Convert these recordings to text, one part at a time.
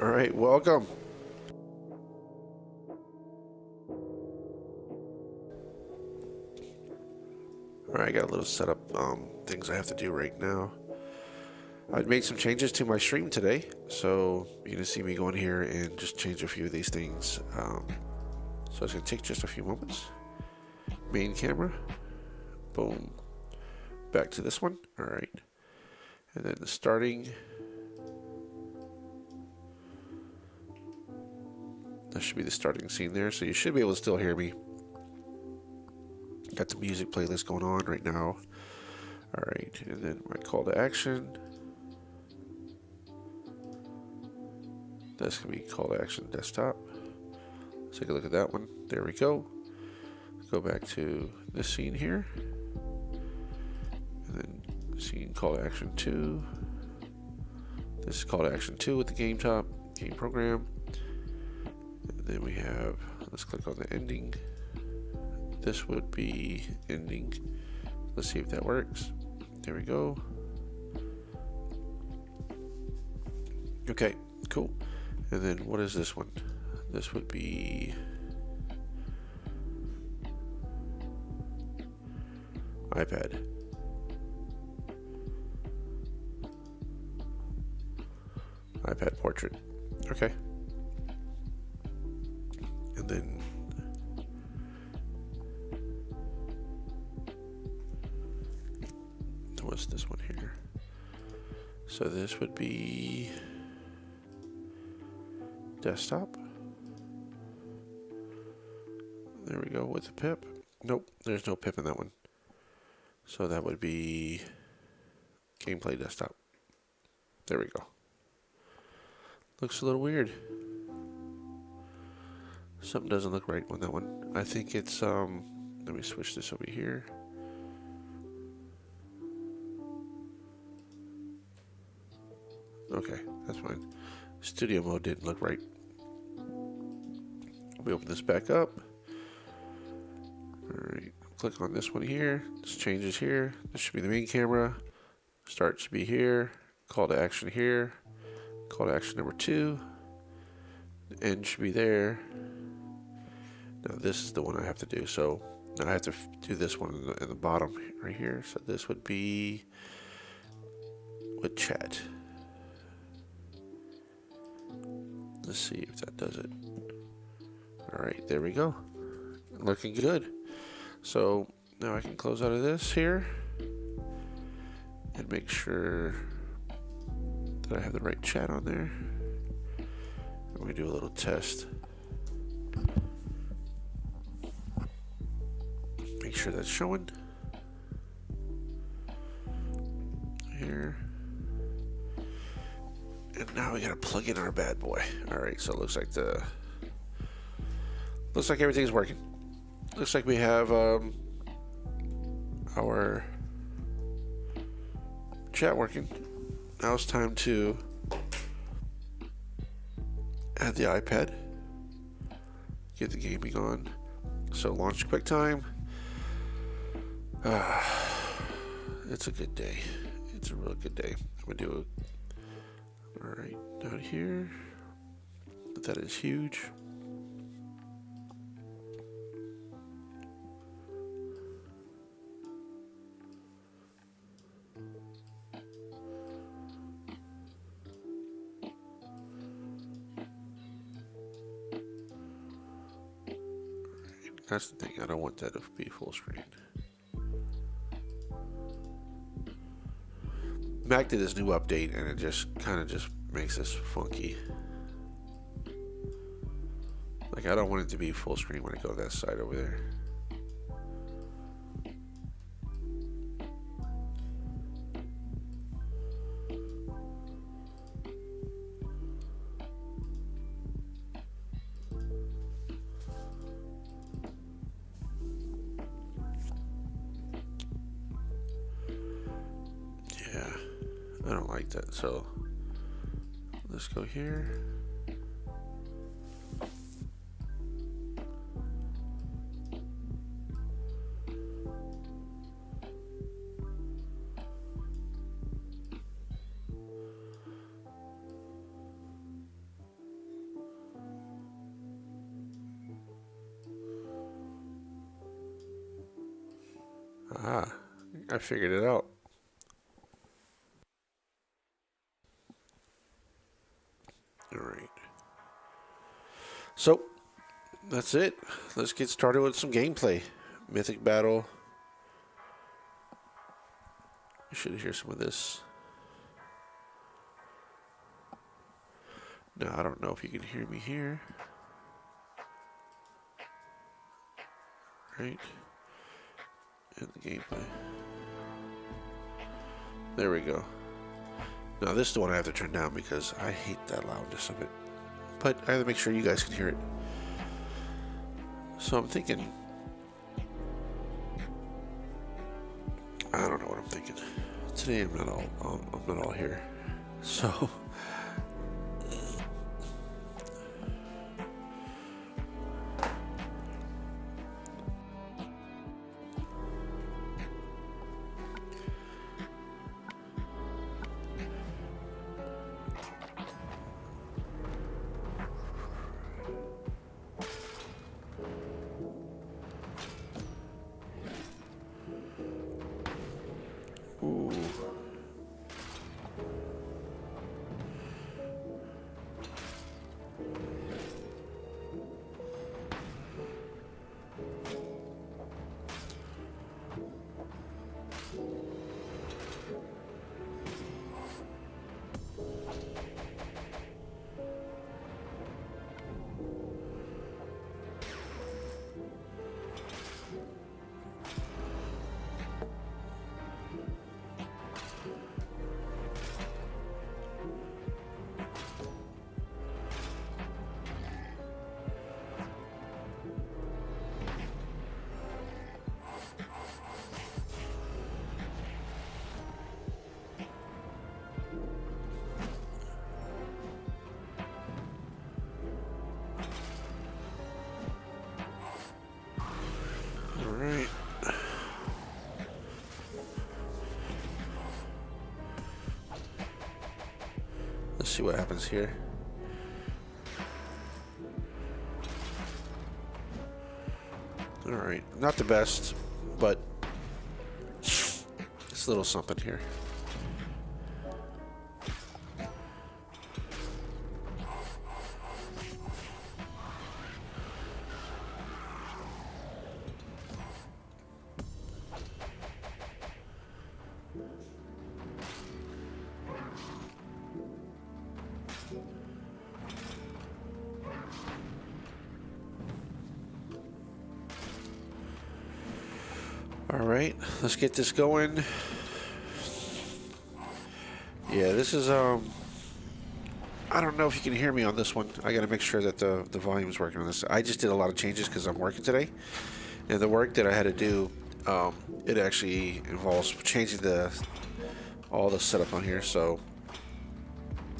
All right, welcome. All right, I got a little setup things I have to do right now. I'd made some changes to my stream today, so you're gonna see me go in here and just change a few of these things. So it's gonna take just a few moments. Main camera, boom. Back to this one. All right, and then the starting. That should be the starting scene there, so you should be able to still hear me. Got the music playlist going on right now. All right, and then my call to action. That's gonna be call to action desktop. Let's take a look at that one. There we go. Go back to this scene here. And then scene call to action 2. This is call to action 2 with the game top, game program. And then we have, let's click on the ending. This would be ending. Let's see if that works. There we go. Okay, cool. And then what is this one? This would be iPad. iPad portrait. Okay. And then what's this one here? So this would be desktop. There we go with the pip. Nope, there's no pip in that one. So that would be gameplay desktop. There we go. Looks a little weird. Something doesn't look right on that one. I think it's let me switch this over here. Okay, that's fine. Studio mode didn't look right. We open this back up. Alright, click on this one here. This changes here. This should be the main camera. Start should be here. Call to action here. Call to action number 2. The end should be there. Now this is the one I have to do. So now I have to do this one in the bottom right here. So this would be with chat. Let's see if that does it. All right, there we go. Looking good. So now I can close out of this here and make sure that I have the right chat on there. And we do a little test. Make sure that's showing. Here. And now we gotta plug in our bad boy. Alright, so it looks like everything's working. Looks like we have our chat working. Now it's time to add the iPad. Get the gaming on. So launch QuickTime. It's a good day. It's a real good day. I'm gonna do it. Alright, down here. That is huge. That's the thing, I don't want that to be full screen. Mac did this new update and it just kind of just makes this funky. Like I don't want it to be full screen when I go to that side over there. I don't like that, so let's go here. Ah, I figured it out. Alright. So, that's it. Let's get started with some gameplay. Mythic Battle. You should hear some of this. Now, I don't know if you can hear me here. Right? And the gameplay. There we go. Now, this is the one I have to turn down because I hate that loudness of it. But I have to make sure you guys can hear it. So I'm thinking... I don't know what I'm thinking. Today I'm not all here. So... Ooh. Alright. Let's see what happens here. Alright, not the best, but it's a little something here. Alright, let's get this going. Yeah, this is, I don't know if you can hear me on this one. I gotta make sure that the volume is working on this. I just did a lot of changes because I'm working today. And the work that I had to do, it actually involves changing all the setup on here. So,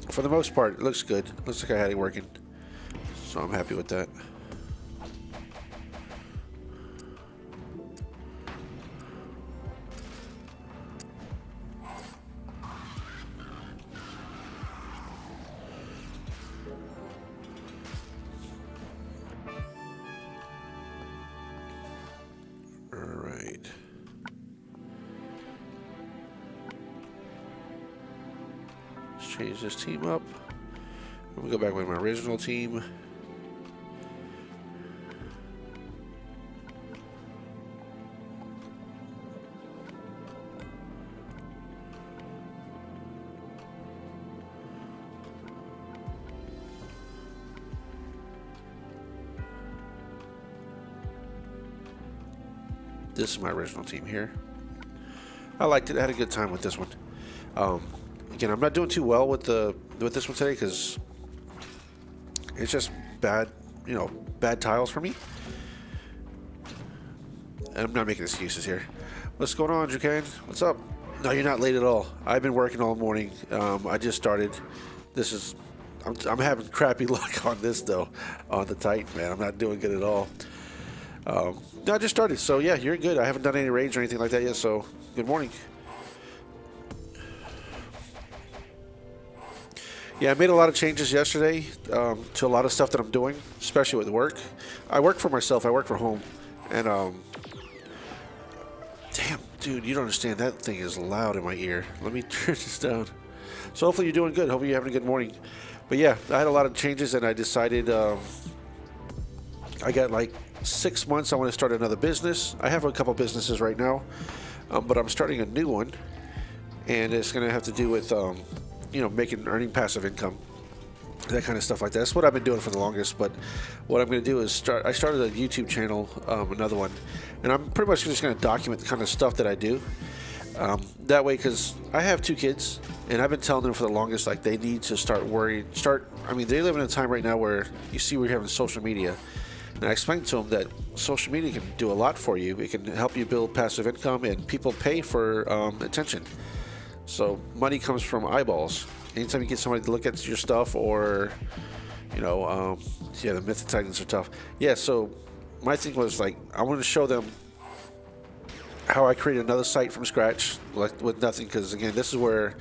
for the most part, it looks good. Looks like I had it working. So I'm happy with that. Alright. Let's change this team up. We'll go back with my original team. This is my original team here. I liked it. I had a good time with this one. Again, I'm not doing too well with this one today because it's just bad, bad tiles for me. And I'm not making excuses here. What's going on, Duquesne? What's up? No, you're not late at all. I've been working all morning. I just started. I'm having crappy luck on this though. On the Titan, man, I'm not doing good at all. No, I just started, so yeah, you're good. I haven't done any raids or anything like that yet, so good morning. Yeah, I made a lot of changes yesterday to a lot of stuff that I'm doing, especially with work. I work for myself. I work from home, and damn, Dude, you don't understand. That thing is loud in my ear. Let me turn this down. So hopefully you're doing good. Hopefully you're having a good morning. But yeah, I had a lot of changes, and I decided I got like 6 months. I want to start another business. I have a couple businesses right now, but I'm starting a new one, and it's going to have to do with earning passive income, that kind of stuff like that. That's what I've been doing for the longest. But what I'm going to do is I started a YouTube channel, another one, and I'm pretty much just going to document the kind of stuff that I do. That way, because I have 2 kids, and I've been telling them for the longest, like, they need to start worrying. I mean, they live in a time right now where you see we're having social media. And I explained to them that social media can do a lot for you. It can help you build passive income, and people pay for attention. So money comes from eyeballs. Anytime you get somebody to look at your stuff, or, the Myth of Titans are tough. Yeah, so my thing was, like, I wanted to show them how I created another site from scratch, like, with nothing. Because, again, this is where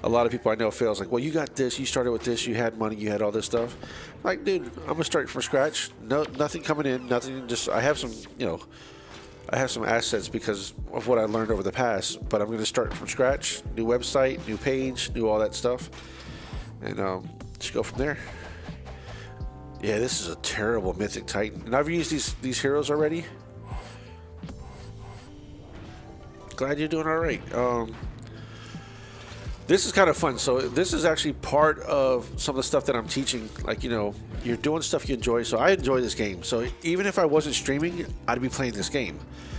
a lot of people I know fails. Like, well, you got this, you started with this, you had money, you had all this stuff. Like, dude, I'm gonna start from scratch. No, nothing coming in, nothing. Just I have some assets because of what I learned over the past. But I'm gonna start from scratch, new website, new page, new all that stuff, and just go from there. Yeah, this is a terrible Mythic Titan, and I've used these heroes already. Glad you're doing all right. This is kind of fun. So this is actually part of some of the stuff that I'm teaching. Like, you're doing stuff you enjoy. So I enjoy this game. So even if I wasn't streaming, I'd be playing this game.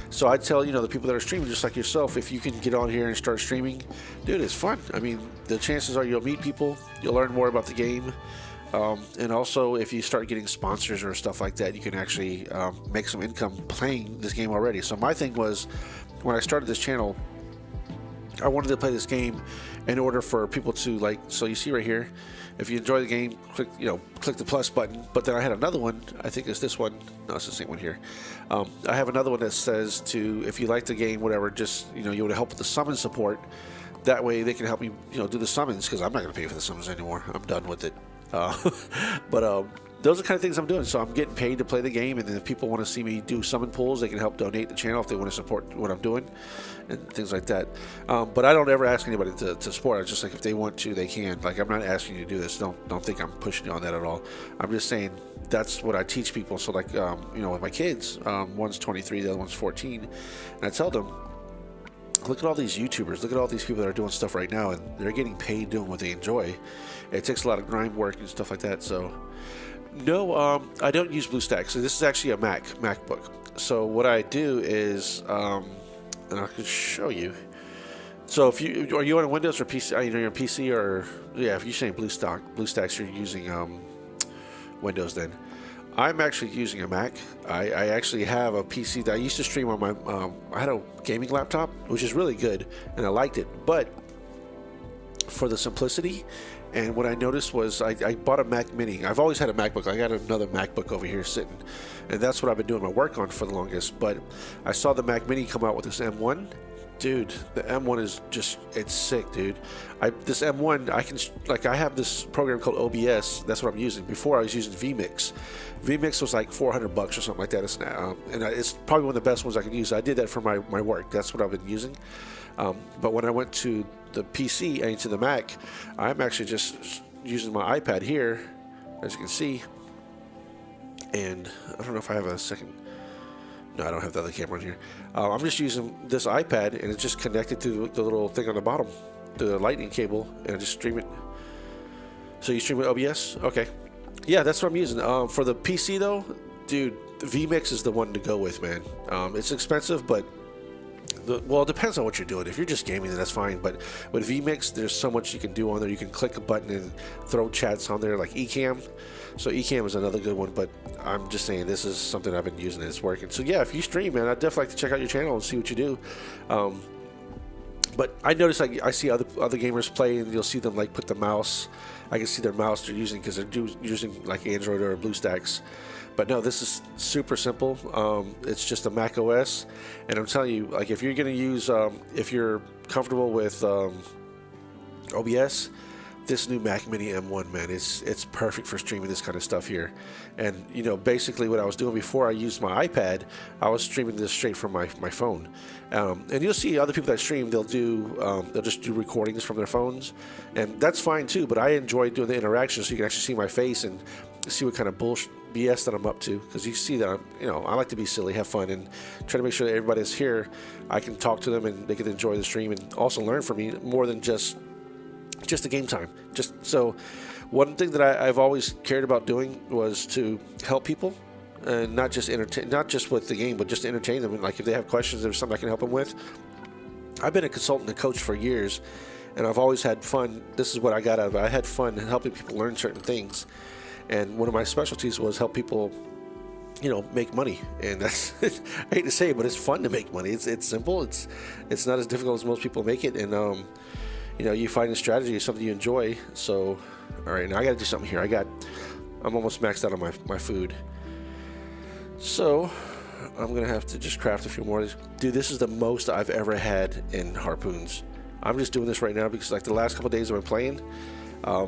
So I tell, the people that are streaming, just like yourself, if you can get on here and start streaming, dude, it's fun. I mean, the chances are you'll meet people, you'll learn more about the game. And also, if you start getting sponsors or stuff like that, you can actually make some income playing this game already. So my thing was, when I started this channel, I wanted to play this game in order for people to, like, so you see right here, if you enjoy the game, click the plus button. But then I had another one, I think it's this one. No, it's the same one here. I have another one that says if you like the game, whatever, just, you would help with the summon support. That way they can help me, do the summons, because I'm not going to pay for the summons anymore. I'm done with it. But those are the kind of things I'm doing. So I'm getting paid to play the game, and then if people want to see me do summon pulls, they can help donate the channel if they want to support what I'm doing and things like that. But I don't ever ask anybody to support. It's just like, if they want to, they can. Like, I'm not asking you to do this. Don't think I'm pushing you on that at all. I'm just saying that's what I teach people. So, like, with my kids, one's 23, the other one's 14, and I tell them, look at all these YouTubers, look at all these people that are doing stuff right now, and they're getting paid doing what they enjoy. It takes a lot of grind work and stuff like that. So no, I don't use BlueStacks. So this is actually a MacBook. So what I do is, and I can show you. So if are you on Windows or PC? You're on PC, or yeah, if you're saying BlueStacks, you're using Windows. Then I'm actually using a Mac. I actually have a PC that I used to stream on my. I had a gaming laptop, which is really good, and I liked it, but for the simplicity. And what I noticed was I bought a Mac Mini. I've always had a MacBook. I got another MacBook over here sitting, and that's what I've been doing my work on for the longest. But I saw the Mac Mini come out with this M1. Dude, the M1 is just, it's sick, dude. This M1, I have this program called OBS. That's what I'm using. Before I was using vMix. vMix was like $400 or something like that. It's probably one of the best ones I can use. I did that for my work. That's what I've been using. But when I went to the PC and to the Mac, I'm actually just using my iPad here, as you can see. And I don't know if I have a second. No, I don't have the other camera on here. I'm just using this iPad, and it's just connected to the little thing on the bottom, the lightning cable, and I just stream it. So you stream with OBS? Okay. Yeah, that's what I'm using. For the PC, though, dude, vMix is the one to go with, man. It's expensive, but well, it depends on what you're doing. If you're just gaming, then that's fine. But with vMix, there's so much you can do on there. You can click a button and throw chats on there, like Ecamm. So Ecamm is another good one. But I'm just saying, this is something I've been using and it's working. So yeah, if you stream, man, I'd definitely like to check out your channel and see what you do. But I notice I see other gamers play, and you'll see them like put the mouse. I can see their mouse they're using because they're using like Android or BlueStacks. But no, this is super simple. It's just a Mac OS, and I'm telling you, like, if you're gonna use, if you're comfortable with OBS, this new Mac Mini M1, man, it's perfect for streaming this kind of stuff here. And you know, basically what I was doing before I used my iPad, I was streaming this straight from my phone. And you'll see other people that stream, they'll just do recordings from their phones, and that's fine too. But I enjoy doing the interaction, so you can actually see my face and see what kind of bullshit BS that I'm up to, because you see that I like to be silly, have fun, and try to make sure that everybody that's here, I can talk to them and they can enjoy the stream and also learn from me more than just the game time. Just so, one thing that I've always cared about doing was to help people, and not just with the game, but just to entertain them. And like if they have questions, there's something I can help them with. I've been a consultant and coach for years, and I've always had fun. This is what I got out of it. I had fun helping people learn certain things. And one of my specialties was help people, make money. And that's, I hate to say it, but it's fun to make money. It's simple. It's not as difficult as most people make it. And, you find a strategy is something you enjoy. So, all right, now I got to do something here. I'm almost maxed out on my food. So, I'm going to have to just craft a few more. Dude, this is the most I've ever had in harpoons. I'm just doing this right now because like the last couple of days I've been playing, I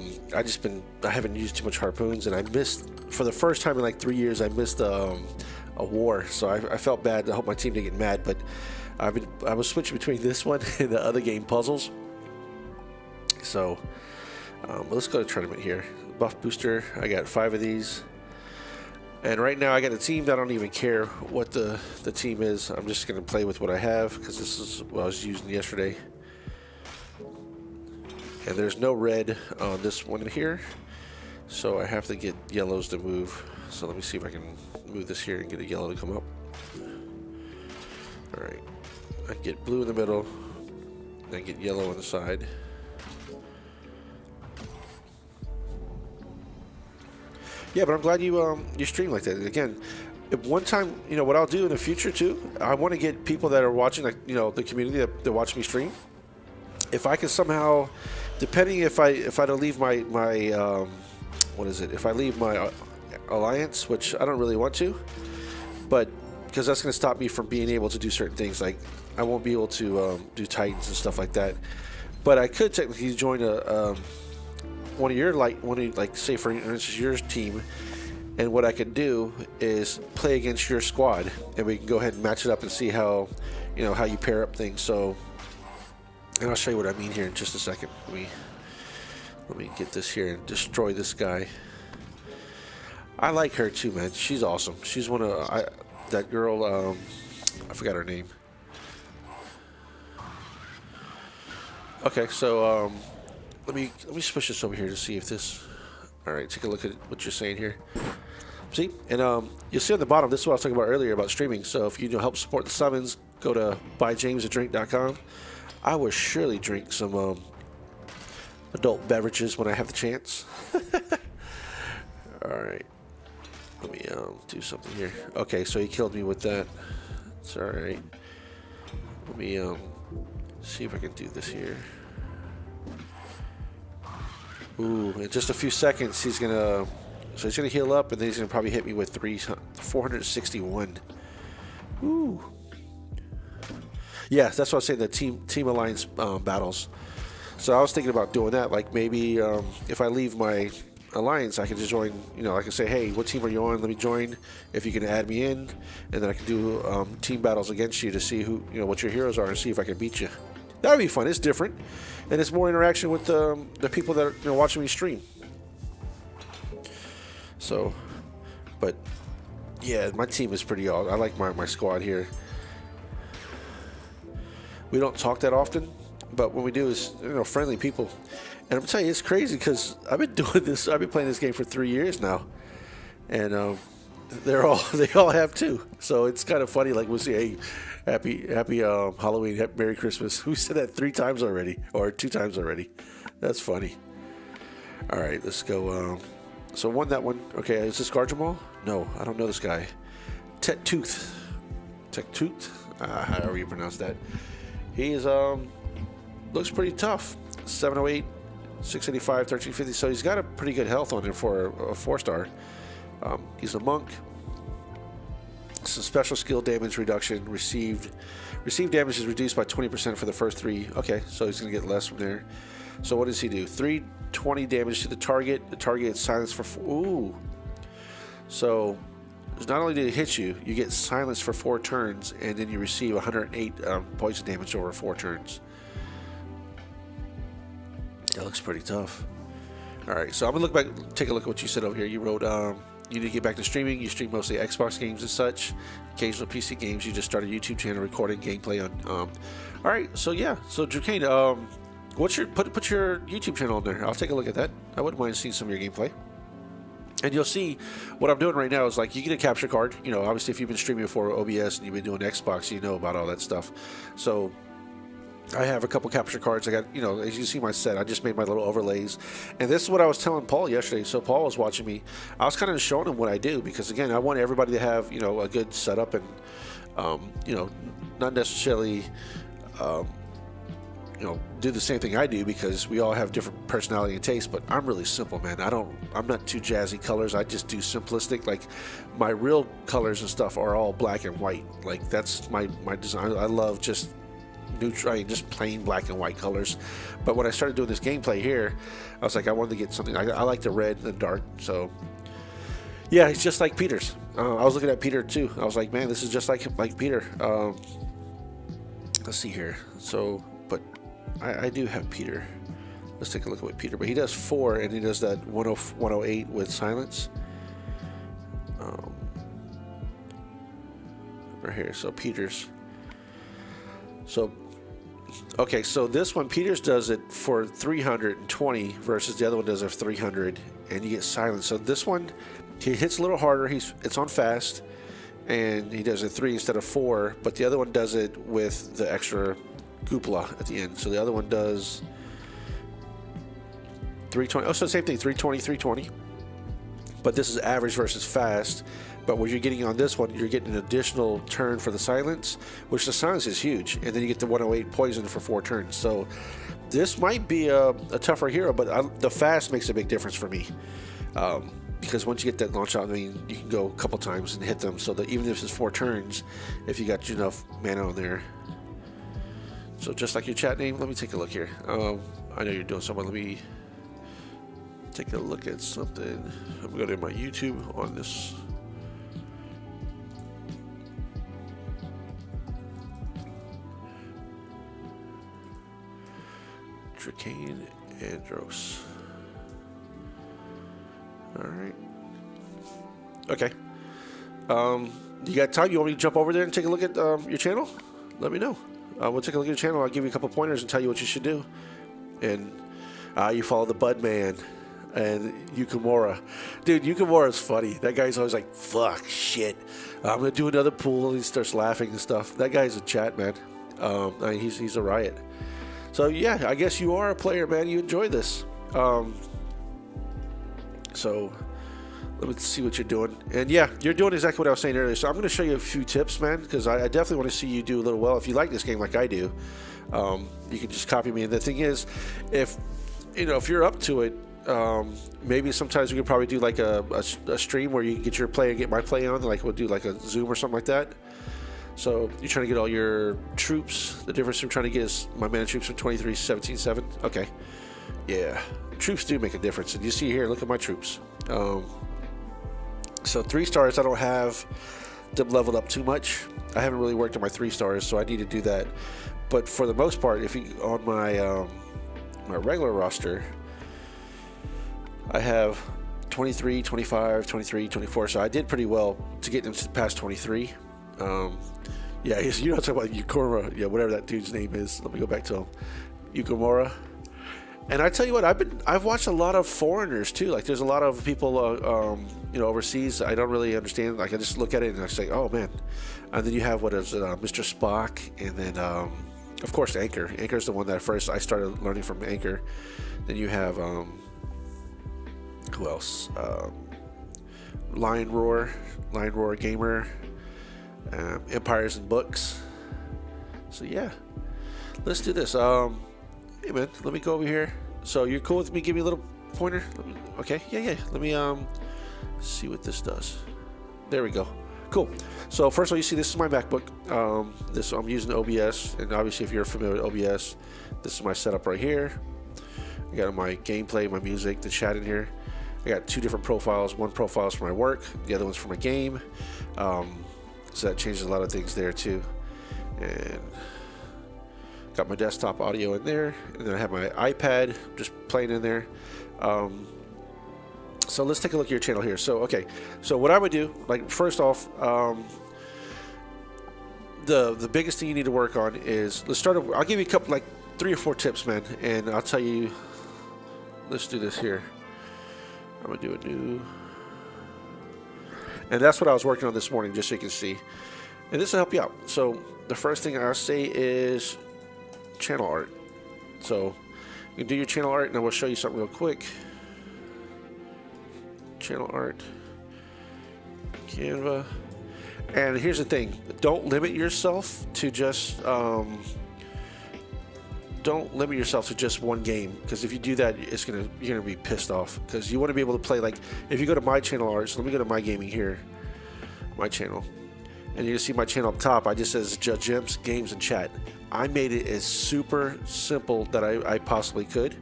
haven't used too much harpoons, and I missed, for the first time in like 3 years, I missed a war. So I felt bad. I hope my team didn't get mad, but I was switching between this one and the other game, puzzles. So let's go to tournament here. Buff booster. I got 5 of these, and right now I got a team that I don't even care what the team is. I'm just gonna play with what I have because this is what I was using yesterday. And there's no red on this one here, so I have to get yellows to move. So let me see if I can move this here and get a yellow to come up. All right, I can get blue in the middle, then get yellow on the side. Yeah, but I'm glad you stream like that. Again, if one time, what I'll do in the future too, I want to get people that are watching, like the community that watch me stream. If I can somehow, depending if I don't leave my if I leave my alliance, which I don't really want to, but because that's going to stop me from being able to do certain things, like I won't be able to do Titans and stuff like that. But I could technically join one of your say for instance your team, and what I can do is play against your squad, and we can go ahead and match it up and see how you pair up things. So. And I'll show you what I mean here in just a second. Let me get this here and destroy this guy. I like her too, man. She's awesome. She's one of that girl. I forgot her name. Okay, so let me switch this over here to see if this. All right, take a look at what you're saying here. See, and you'll see on the bottom. This is what I was talking about earlier about streaming. So if you help support the summons, go to buyjamesadrink.com. I will surely drink some adult beverages when I have the chance. All right, let me do something here. Okay, so he killed me with that. It's all right. Let me see if I can do this here. Ooh, in just a few seconds, he's gonna heal up, and then he's gonna probably hit me with 461. Ooh. Yeah, that's what I was saying, the team alliance battles. So I was thinking about doing that. Like maybe if I leave my alliance, I can just join. I can say, hey, what team are you on? Let me join. If you can add me in, and then I can do team battles against you to see who what your heroes are and see if I can beat you. That would be fun. It's different, and it's more interaction with the people that are watching me stream. So, but yeah, my team is pretty awesome. I like my squad here. We don't talk that often, but when we do is friendly people. And I'm telling you, it's crazy because I've been doing this. I've been playing this game for 3 years now, and they all have too. So it's kind of funny. Like we'll say, hey, happy Halloween, Merry Christmas. We said that 3 times already, or 2 times already. That's funny. All right, let's go. So won that one. Okay, is this Garjamal? No, I don't know this guy. Tettooth, however you pronounce that. He's looks pretty tough. 708, 685, 1350. So he's got a pretty good health on him for a 4-star. He's a monk. Some special skill damage reduction. Received damage is reduced by 20% for the first 3. Okay, so he's gonna get less from there. So what does he do? 3 20 damage to the target. The target is silenced for 4. Ooh. So not only did it hit you, you get silenced for 4 turns, and then you receive 108 poison damage over 4 turns. That looks pretty tough. Alright, so I'm going to look back, take a look at what you said over here. You wrote, you need to get back to streaming. You stream mostly Xbox games and such. Occasional PC games. You just started a YouTube channel recording gameplay on... Alright, so yeah. So, Drukane, what's your... Put your YouTube channel on there. I'll take a look at that. I wouldn't mind seeing some of your gameplay. And you'll see what I'm doing right now is like you get a capture card. You know, obviously if you've been streaming for OBS and you've been doing Xbox, you know about all that stuff. So I have a couple capture cards. I got, you know, as you see my set, I just made my little overlays. And this is what I was telling Paul yesterday. So Paul was watching me. I was kind of showing him what I do because, again, I want everybody to have, you know, a good setup and, you know, not necessarily... you know, do the same thing I do because we all have different personality and taste, but I'm really simple, man. I'm not too jazzy colors. I just do simplistic. Like my real colors and stuff are all black and white. Like that's my design. I love just neutral, just plain black and white colors. But when I started doing this gameplay here, I was like, I wanted to get something. I like the red and the dark. So yeah, it's just like Peter's. I was looking at Peter too. I was like, man, this is just like Peter. Let's see here. So, but I do have Peter. Let's take a look at what Peter, but he does 4 and he does that 108 with silence. Right here, so Peter's. So, okay, so this one, Peter's does it for 320 versus the other one does it for 300 and you get silence. So this one, he hits a little harder. It's on fast and he does it 3 instead of 4, but the other one does it with the extra cupola at the end. So the other one does 320. Oh, so the same thing, 320, 320. But this is average versus fast. But what you're getting on this one, you're getting an additional turn for the silence, which the silence is huge. And then you get the 108 poison for 4 turns. So this might be a tougher hero, but the fast makes a big difference for me. Because once you get that launch out, I mean, you can go a couple times and hit them. So that even if it's 4 turns, if you got enough mana on there. So just like your chat name, let me take a look here. I know you're doing something. Let me take a look at something. I'm going to go to my YouTube on this. Drukane Andros. Alright. Okay. You got time? You want me to jump over there and take a look at your channel? Let me know. We'll take a look at your channel. I'll give you a couple pointers and tell you what you should do. And you follow the Bud Man and Yukimura. Dude, Yukimura is funny. That guy's always like, fuck, shit. I'm going to do another pool. And he starts laughing and stuff. That guy's a chat, man. I mean, he's a riot. So, yeah, I guess you are a player, man. You enjoy this. So, let me see what you're doing. And yeah, you're doing exactly what I was saying earlier. So I'm going to show you a few tips, man, because I definitely want to see you do a little well. If you like this game like I do, you can just copy me. And the thing is, if you're up to it, maybe sometimes we could probably do like a stream where you can get your play and get my play on. Like we'll do like a Zoom or something like that. So you're trying to get all your troops. The difference I'm trying to get is my mana troops from 23, 17, 7. Okay. Yeah. Troops do make a difference. And you see here, look at my troops. So 3 stars, I don't have them leveled up too much. I haven't really worked on my 3 stars, so I need to do that. But for the most part, if you on my my regular roster, I have 23, 25, 23, 24. So I did pretty well to get them to past 23. Yeah, you're not talking about Yukimura. Yeah, whatever that dude's name is. Let me go back to him. Yukimura. And I tell you what, I've watched a lot of foreigners too. Like there's a lot of people, overseas. I don't really understand. Like I just look at it and I say, oh man. And then you have what is it, Mr. Spock, and then of course Anchor. Anchor's the one that first I started learning from Anchor. Then you have who else? Lion Roar Gamer, Empires and Books. So yeah, let's do this. Hey man, let me go over here. So you're cool with me? Give me a little pointer. Okay, yeah. Let me see what this does. There we go. Cool. So first of all, you see this is my MacBook. I'm using OBS, and obviously if you're familiar with OBS, this is my setup right here. I got my gameplay, my music, the chat in here. I got 2 different profiles. One profile is for my work, the other one's for my game. So that changes a lot of things there too. And got my desktop audio in there, and then I have my iPad just playing in there. So let's take a look at your channel here. So okay, so what I would do, like first off, the biggest thing you need to work on is, let's start. I'll give you a couple, like 3 or 4 tips, man, and I'll tell you. Let's do this here. I'm gonna do a new, and that's what I was working on this morning, just so you can see, and this will help you out. So the first thing I'll say is channel art. So you can do your channel art, and I will show you something real quick. Channel art, Canva. And here's the thing, don't limit yourself to just one game, because if you do that, you're gonna be pissed off, because you want to be able to play, like if you go to my channel art, so let me go to my gaming here, my channel, and you can see my channel up top. I just says Judge Imps, games and chat. I made it as super simple that I possibly could.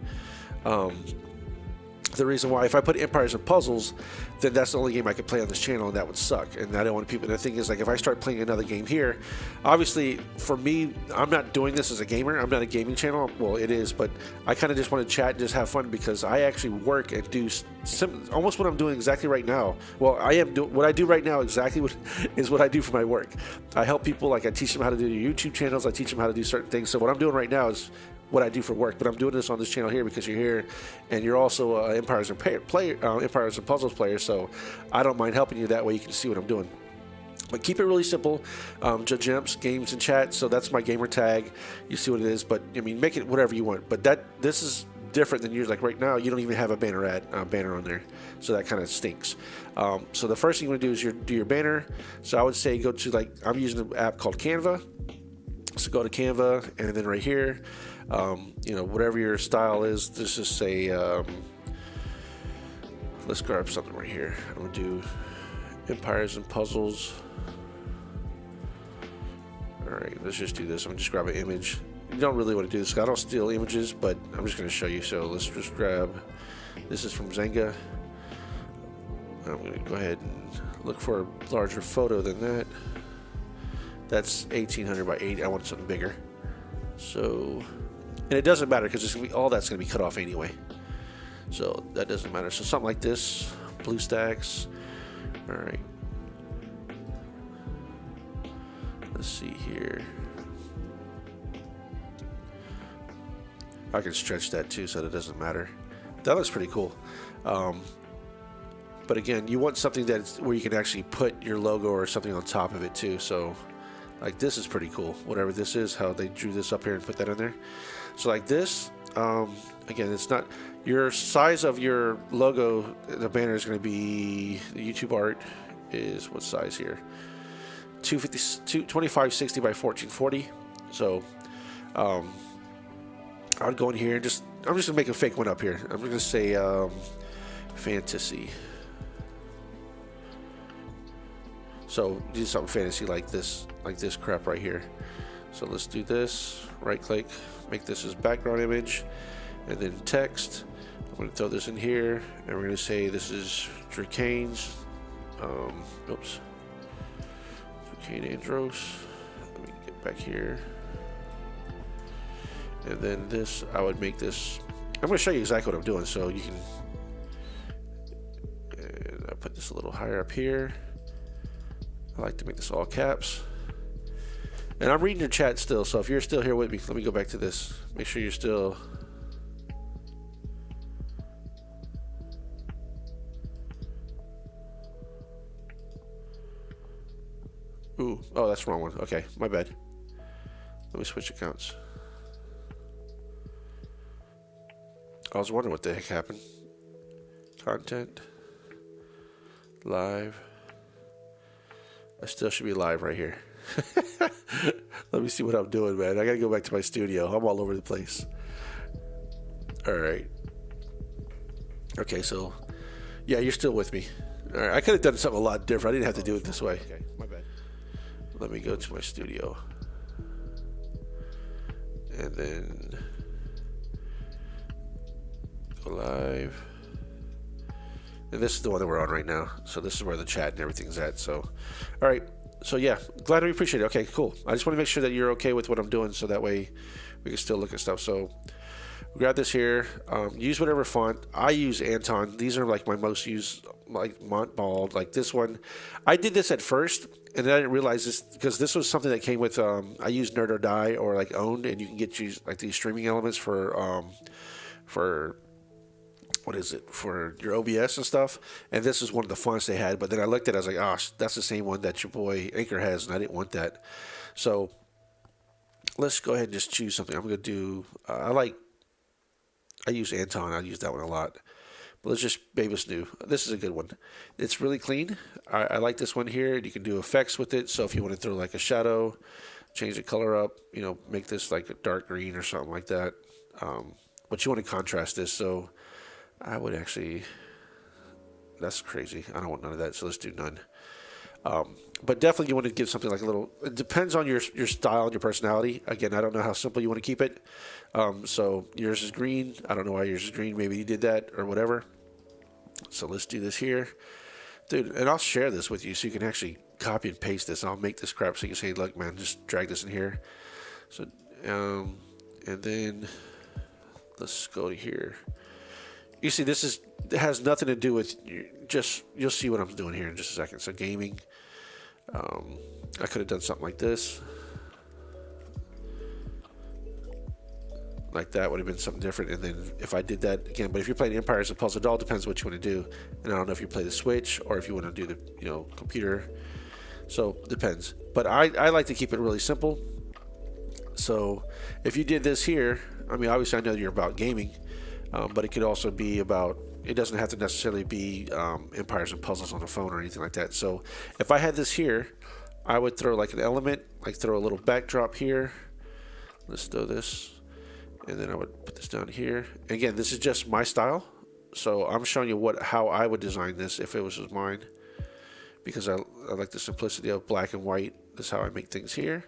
The reason why, if I put Empires and Puzzles, then that's the only game I could play on this channel, and that would suck. And I don't want people. The thing is, like, if I start playing another game here, obviously for me, I'm not doing this as a gamer. I'm not a gaming channel. Well, it is, but I kind of just want to chat and just have fun, because I actually work and do almost what I'm doing exactly right now. Well, I am doing what I do right now exactly is what I do for my work. I help people, like I teach them how to do their YouTube channels. I teach them how to do certain things. So what I'm doing right now is what I do for work, but I'm doing this on this channel here because you're here, and you're also Empires and Puzzles player. So I don't mind helping you. That way you can see what I'm doing. But keep it really simple. Judge Imps, games and chat. So that's my gamer tag. You see what it is. But I mean, make it whatever you want. But this is different than yours. Like right now, you don't even have a banner on there. So that kind of stinks. So the first thing you want to do is do your banner. So I would say go to, like, I'm using an app called Canva. So go to Canva, and then right here, you know, whatever your style is, let's just say, let's grab something right here. I'm gonna do Empires and Puzzles. All right, let's just do this. I'm gonna just grab an image. You don't really want to do this, 'cause I don't steal images, but I'm just gonna show you. So let's just grab, this is from Zynga. I'm gonna go ahead and look for a larger photo than that. That's 1800 by 80. I want something bigger. So, and it doesn't matter, because all that's going to be cut off anyway. So that doesn't matter. So something like this, blue stacks. All right. Let's see here. I can stretch that too, so that it doesn't matter. That looks pretty cool. But again, you want something that's where you can actually put your logo or something on top of it too. So, like, this is pretty cool. Whatever this is, how they drew this up here and put that in there. So like this, again, it's not your size of your logo. The banner is going to be, the YouTube art is what size here? 2560 by 1440. So I'd go in here and I'm just gonna make a fake one up here. I'm gonna say fantasy. So do something fantasy like this crap right here. So let's do this. Right click, make this as background image, and then text. I'm gonna throw this in here, and we're gonna say this is Dracane's. Oops. Dracane Andros. Let me get back here. And then this, I would make this. I'm gonna show you exactly what I'm doing, so you can. And I put this a little higher up here. I like to make this all caps. And I'm reading your chat still, so if you're still here with me, let me go back to this. Make sure you're still. Ooh, oh, that's the wrong one. Okay, my bad. Let me switch accounts. I was wondering what the heck happened. Content. Live. I still should be live right here. Let me see what I'm doing, man. I gotta go back to my studio. I'm all over the place. Alright. Okay, so yeah, you're still with me. Alright, I could have done something a lot different. I didn't have to do it this way. Okay, my bad. Let me go to my studio. And then Go live. And this is the one that we're on right now. So this is where the chat and everything's at. So, all right. So yeah, glad we appreciate it. Okay, cool. I just want to make sure that you're okay with what I'm doing, so that way we can still look at stuff. So grab this here. Use whatever font. I use Anton. These are like my most used, like Montball, like this one. I did this at first, and then I didn't realize this because this was something that came with. I use Nerd or Die or like Owned, and you can get like these streaming elements for what is it, for your OBS and stuff. And this is one of the fonts they had, but then I looked at it, I was like, oh, that's the same one that your boy Anchor has, and I didn't want that. So let's go ahead and just choose something. I'm going to do, I use Anton. I use that one a lot. But let's just Babus New. This is a good one. It's really clean. I like this one here. You can do effects with it. So if you want to throw like a shadow, change the color up, make this like a dark green or something like that. But you want to contrast this. So I would actually, that's crazy. I don't want none of that. So let's do none. But definitely you want to give something like a little, it depends on your style and your personality. Again, I don't know how simple you want to keep it. So yours is green. I don't know why yours is green. Maybe you did that or whatever. So let's do this here. Dude, and I'll share this with you so you can actually copy and paste this. And I'll make this crap so you can say, look, man, just drag this in here. So, and then let's go to here. You see, it has nothing to do with you'll see what I'm doing here in just a second. So gaming, I could have done something like this. Like that would have been something different. And then if I did that again, but if you're playing Empires and Puzzle, it all depends what you want to do. And I don't know if you play the Switch or if you want to do the computer. So depends. But I like to keep it really simple. So if you did this here, I mean, obviously I know you're about gaming. But it could also be about, it doesn't have to necessarily be Empires and Puzzles on the phone or anything like that. So if I had this here, I would throw like an element, like throw a little backdrop here. Let's throw this. And then I would put this down here. Again, this is just my style. So I'm showing you how I would design this if it was mine. Because I like the simplicity of black and white. That's how I make things here.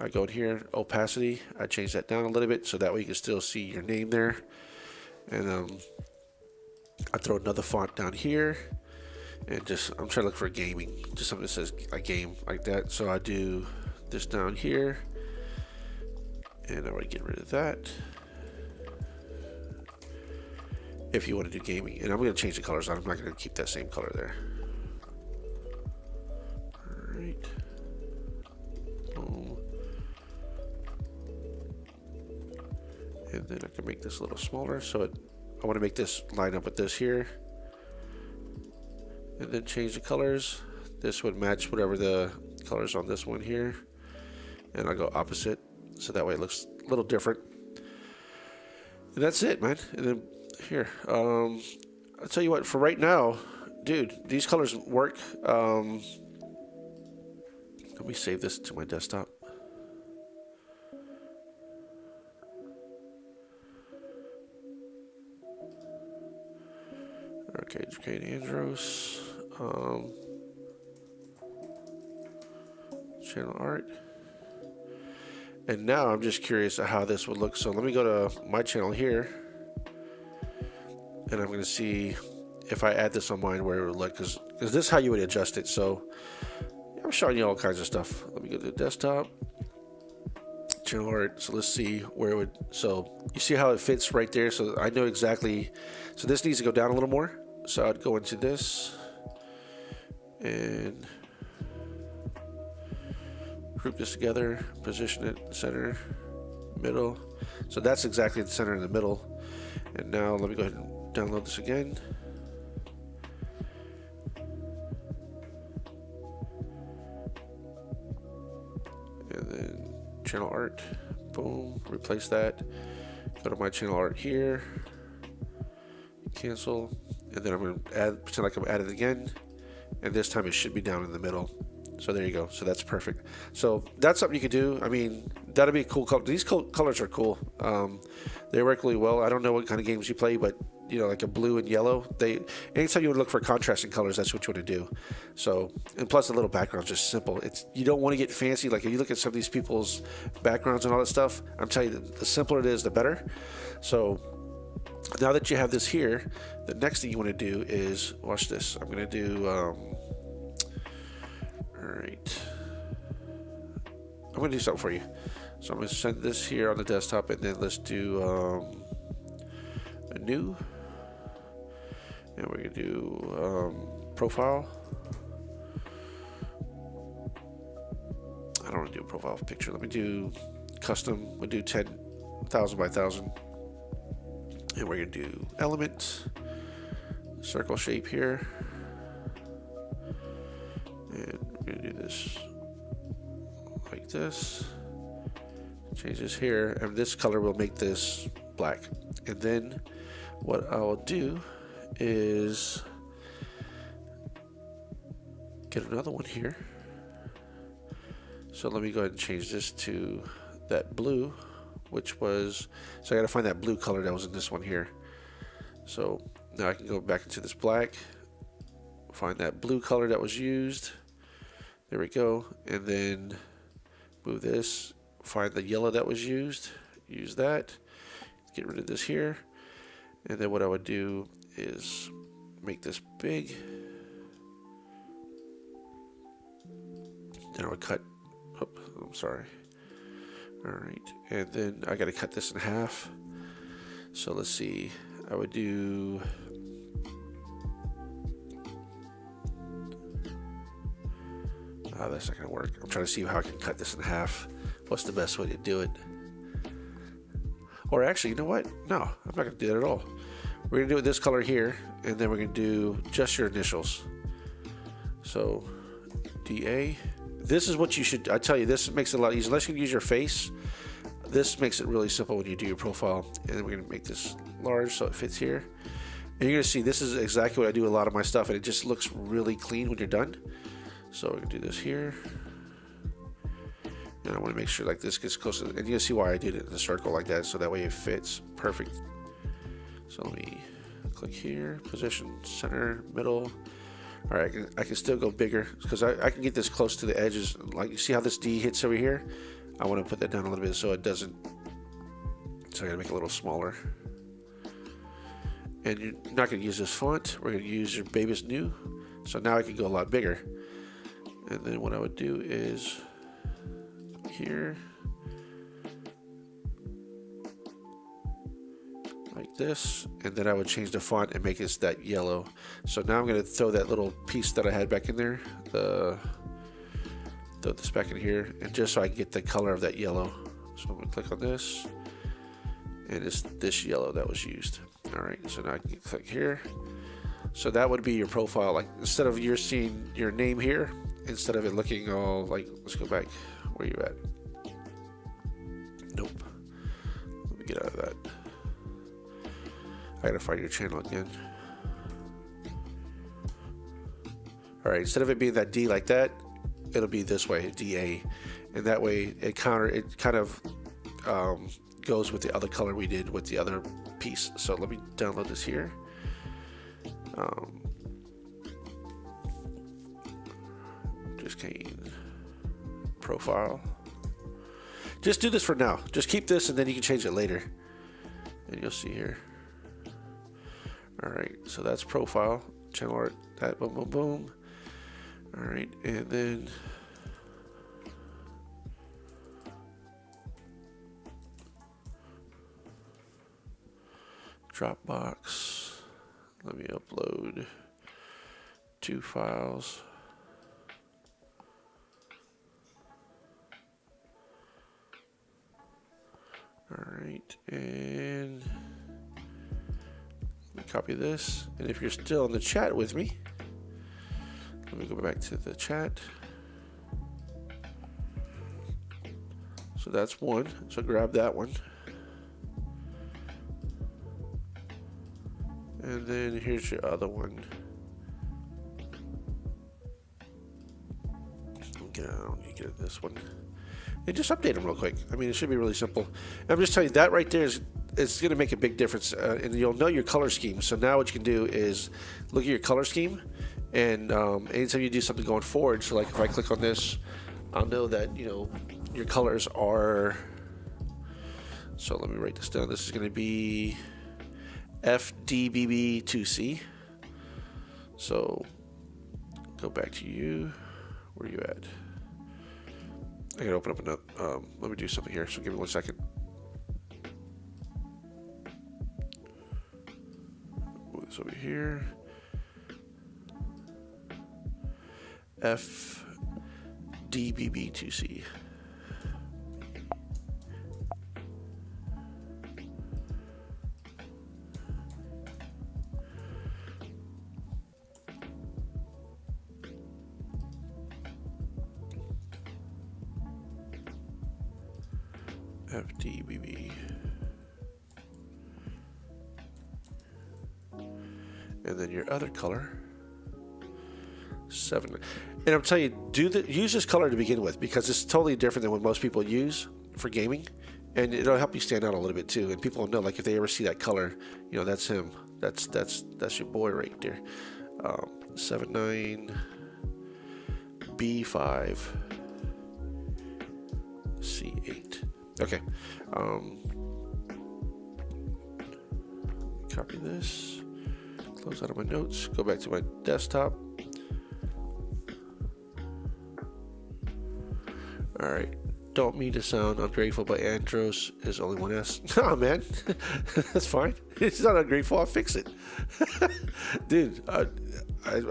I go in here, opacity. I change that down a little bit so that way you can still see your name there. And I throw another font down here, and I'm trying to look for gaming, just something that says a game like that. So I do this down here, and I would get rid of that. If you want to do gaming, and I'm going to change the colors. I'm not going to keep that same color there. All right. Boom. And then I can make this a little smaller. So I want to make this line up with this here. And then change the colors. This would match whatever the colors on this one here. And I'll go opposite. So that way it looks a little different. And that's it, man. And then here. I'll tell you what, for right now, dude, these colors work. Let me save this to my desktop. Okay, Andros, channel art. And now I'm just curious how this would look. So let me go to my channel here, and I'm going to see if I add this on mine where it would look, because this is how you would adjust it. So I'm showing you all kinds of stuff. Let me go to the desktop, channel art. So let's see where it would. So you see how it fits right there. So I know exactly. So this needs to go down a little more. So I'd go into this and group this together, position it center, middle. So that's exactly the center in the middle. And now let me go ahead and download this again. And then channel art, boom, replace that. Go to my channel art here, cancel. And then I'm going to pretend like I'm adding it again. And this time it should be down in the middle. So there you go. So that's perfect. So that's something you could do. I mean, that'd be a cool color. These colors are cool. They work really well. I don't know what kind of games you play, but like a blue and yellow. Anytime you would look for contrasting colors, that's what you want to do. So, and plus the little background's just simple. You don't want to get fancy. Like if you look at some of these people's backgrounds and all that stuff, I'm telling you, the simpler it is, the better. So Now that you have this here, the next thing you want to do is, watch this. I'm going to do, all right. I'm going to do something for you. So I'm going to send this here on the desktop, and then let's do a new. And we're going to do profile. I don't want to do a profile picture. Let me do custom. We'll do 10,000 by 1,000. And we're going to do element, circle shape here. And we're going to do this like this. Change this here. And this color will make this black. And then what I'll do is get another one here. So let me go ahead and change this to that blue, which was, so I got to find that blue color that was in this one here. So now I can go back into this black, find that blue color that was used. There we go. And then move this, find the yellow that was used, use that, get rid of this here. And then what I would do is make this big. Then I would cut, oh, I'm sorry. All right, and then I got to cut this in half. So let's see, I would do, that's not gonna work. I'm trying to see how I can cut this in half. What's the best way to do it? Or actually, you know what? No, I'm not gonna do that at all. We're gonna do it this color here, and then we're gonna do just your initials. So DA. This is what you should, I tell you, this makes it a lot easier. Unless you can use your face, this makes it really simple when you do your profile. And then we're going to make this large so it fits here. And you're going to see this is exactly what I do with a lot of my stuff, and it just looks really clean when you're done. So we're going to do this here. And I want to make sure like this gets close to, and you're going to see why I did it in a circle like that, so that way it fits perfect. So let me click here, position, center, middle. All right, I can still go bigger because I can get this close to the edges. Like, you see how this D hits over here? I want to put that down a little bit so it doesn't. So I got to make it a little smaller. And you're not going to use this font. We're going to use your Baby's New. So now I can go a lot bigger. And then what I would do is here, like this, and then I would change the font and make it that yellow. So now I'm going to throw that little piece that I had back in there, throw this back in here, and just so I can get the color of that yellow. So I'm going to click on this, and it's this yellow that was used. All right, so now I can click here. So that would be your profile. Like, instead of you're seeing your name here, instead of it looking all like, let's go back, where you at? Nope. Let me get out of that. I gotta find your channel again. All right, instead of it being that D like that, it'll be this way, DA, and that way it kind of goes with the other color we did with the other piece. So let me download this here. Just Kane profile. Just do this for now. Just keep this, and then you can change it later, and you'll see here. All right, so that's profile, channel art, that, boom, boom, boom. All right, and then Dropbox. Let me upload 2 files. All right, and let me copy this. And if you're still in the chat with me, let me go back to the chat. So that's one. So grab that one. And then here's your other one. You get this one. And just update them real quick. I mean, it should be really simple. And I'm just telling you, that right there it's going to make a big difference. And you'll know your color scheme. So now what you can do is look at your color scheme. And anytime you do something going forward, so like if I click on this, I'll know that, you know, your colors are. So let me write this down. This is going to be FDBB2C. So go back to you. Where are you at? I gotta open up another. Let me do something here. So give me 1 second. Move this over here. FDBB2C. FDBB. And then your other color, 7. And I'm telling you, use this color to begin with, because it's totally different than what most people use for gaming, and it'll help you stand out a little bit too. And people will know, like if they ever see that color, you know that's him. That's your boy right there. 79 B5 C8. Okay. Copy this. Close out of my notes. Go back to my desktop. All right. Don't mean to sound ungrateful, but Andros is only one S. Nah, man. That's fine. It's not ungrateful. I'll fix it. Dude, I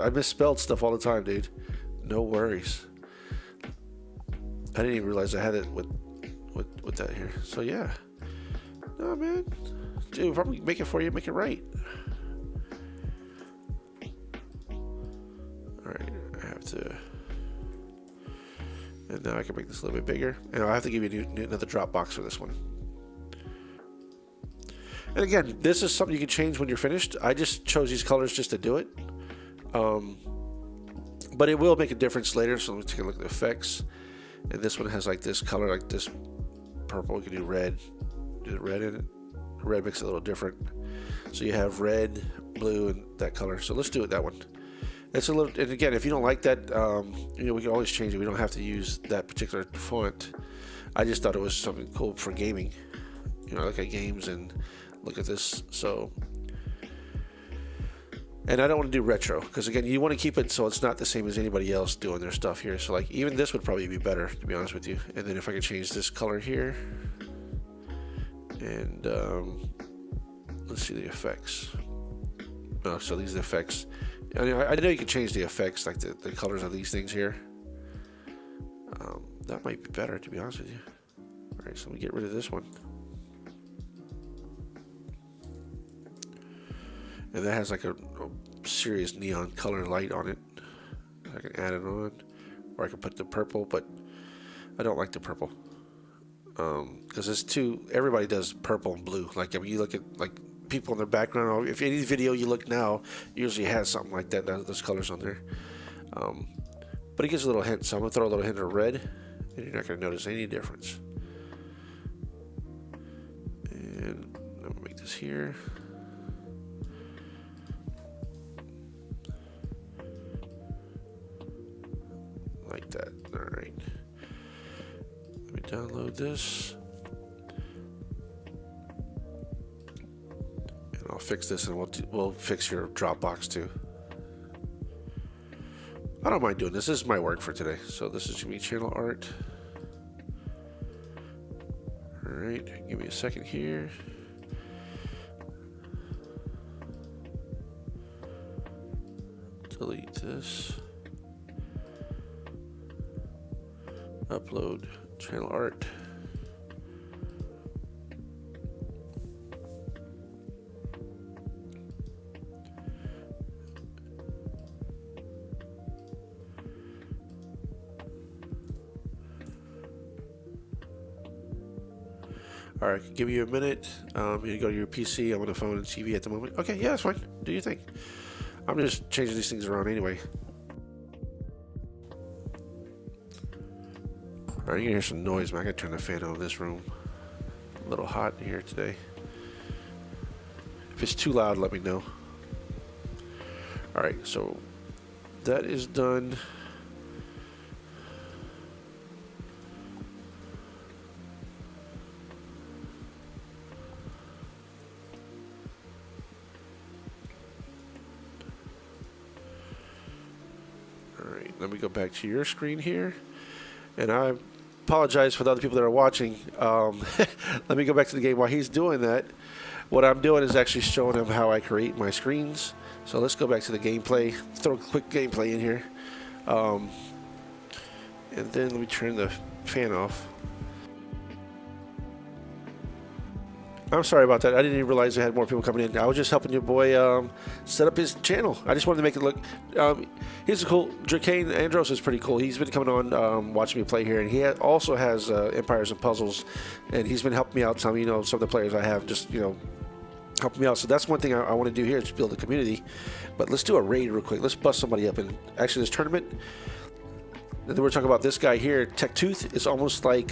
misspelled stuff all the time, dude. No worries. I didn't even realize I had it with that here. So yeah. No, man. Dude, probably make it for you. Make it right. All right. I have to. And now I can make this a little bit bigger. And I'll have to give you another drop box for this one. And again, this is something you can change when you're finished. I just chose these colors just to do it. But it will make a difference later. So let me take a look at the effects. And this one has like this color, like this purple. We can do red. Do the red in it. Red makes it a little different. So you have red, blue, and that color. So let's do it that one. It's a little, and again, if you don't like that, you know, we can always change it. We don't have to use that particular font. I just thought it was something cool for gaming. You know, I look at games and look at this. So, and I don't want to do retro because again, you want to keep it so it's not the same as anybody else doing their stuff here. So like even this would probably be better, to be honest with you. And then if I can change this color here, and let's see the effects. Oh, so these are the effects. I know you can change the effects, like the colors of these things here. That might be better, to be honest with you. All right, so we get rid of this one. And that has like a serious neon color light on it. I can add it on, or I can put the purple, but I don't like the purple. Because it's too, everybody does purple and blue. Like, I mean, you look at like people in their background, if any video you look now, usually has something like that, those colors on there. But it gives a little hint, so I'm going to throw a little hint of red, and you're not going to notice any difference. And I'm going to make this here. Like that. Alright. Let me download this. I'll fix this, and we'll fix your Dropbox too. I don't mind doing this. This is my work for today. So this is gonna be channel art. All right, give me a second here. Delete this. Upload channel art. All right, give you a minute. You go to your PC. I'm on the phone and TV at the moment. Okay, yeah, that's fine. Do your thing. I'm just changing these things around anyway. All right, you can hear some noise, man. I gotta turn the fan on in this room. A little hot in here today. If it's too loud, let me know. All right, so that is done. let me go back to your screen here. And I apologize for the other people that are watching. Let me go back to the game. While he's doing that, what I'm doing is actually showing him how I create my screens. So let's go back to the gameplay. Throw a quick gameplay in here. And then let me turn the fan off. I'm sorry about that. I didn't even realize I had more people coming in. I was just helping your boy set up his channel. I just wanted to make it look. He's a cool. Dracane Andros is pretty cool. He's been coming on watching me play here, and he also has Empires and Puzzles, and he's been helping me out. Some of the players I have just helping me out. So that's one thing I want to do here is build a community. But let's do a raid real quick. Let's bust somebody up. And actually, this tournament. And then we're talking about this guy here. Tech Tooth is almost like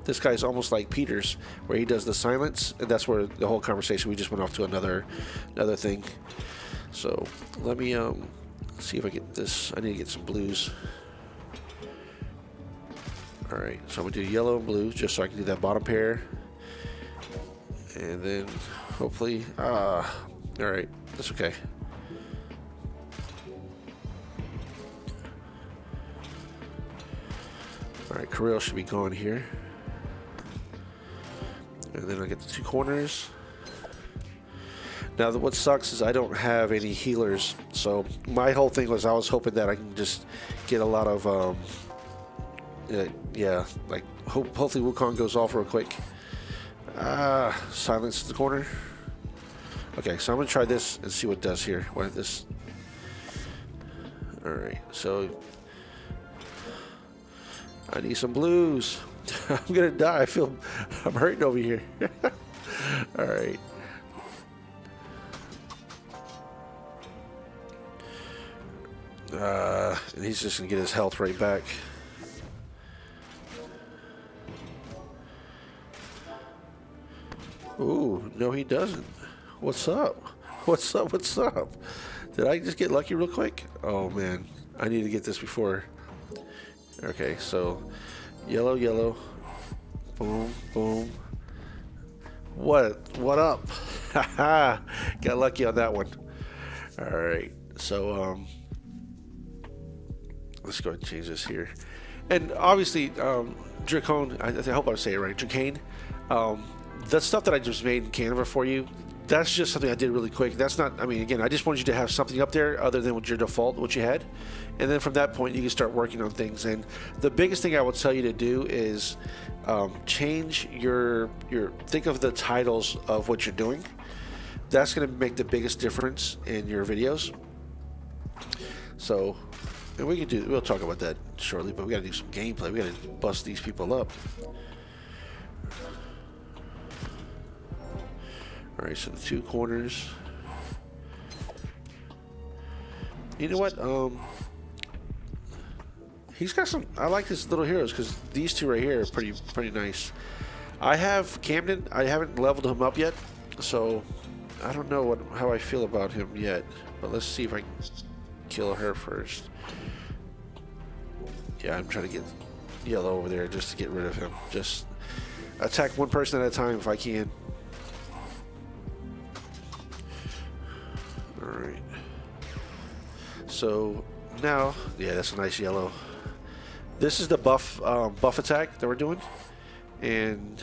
this guy's almost like Peters, where he does the silence, and that's where the whole conversation. We just went off to another thing. So let me see if I get this. I need to get some blues. All right, so I'm gonna do yellow and blue just so I can do that bottom pair, and then hopefully, all right, that's okay. All right, Kirill should be gone here. And then I get the two corners. Now, what sucks is I don't have any healers. So my whole thing was I was hoping that I can just get a lot of, like hopefully Wukong goes off real quick. Silence the corner. Okay, so I'm gonna try this and see what it does here. What this? All right, so. I need some blues. I'm gonna die. I'm hurting over here. All right. And he's just gonna get his health right back. Ooh, no, he doesn't. What's up? What's up? What's up? Did I just get lucky real quick? Oh man, I need to get this before. Okay, so yellow, yellow, boom, boom. What up? Haha, got lucky on that one. All right, so let's go ahead and change this here. And obviously, Dracone, I hope I'm saying it right, Dracane, the stuff that I just made in Canva for you, that's just something I did really quick. That's not, I mean, again, I just wanted you to have something up there other than what your default, what you had. And then from that point, you can start working on things. And the biggest thing I would tell you to do is change your think of the titles of what you're doing. That's going to make the biggest difference in your videos. So, and we'll talk about that shortly, but we got to do some gameplay. We got to bust these people up. All right, so the two corners. You know what? He's got some. I like his little heroes because these two right here are pretty nice. I have Camden. I haven't leveled him up yet, so I don't know how I feel about him yet. But let's see if I can kill her first. Yeah, I'm trying to get yellow over there just to get rid of him. Just attack one person at a time if I can. Alright. So now, yeah, that's a nice yellow. This is the buff attack that we're doing. And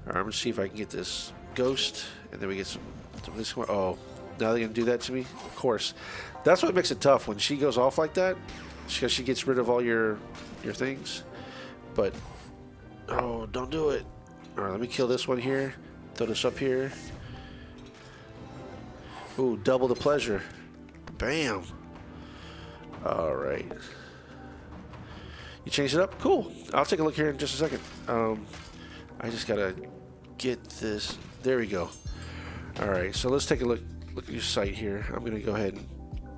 alright, I'm gonna see if I can get this ghost, and then we get some of this one. Oh, now they're gonna do that to me? Of course. That's what makes it tough when she goes off like that, because she gets rid of all your things. But oh, don't do it. Alright, let me kill this one here. Throw this up here. Ooh, double the pleasure. Bam. All right. You changed it up? Cool. I'll take a look here in just a second. I just gotta get this. There we go. All right, so let's take a look at your site here. I'm gonna go ahead and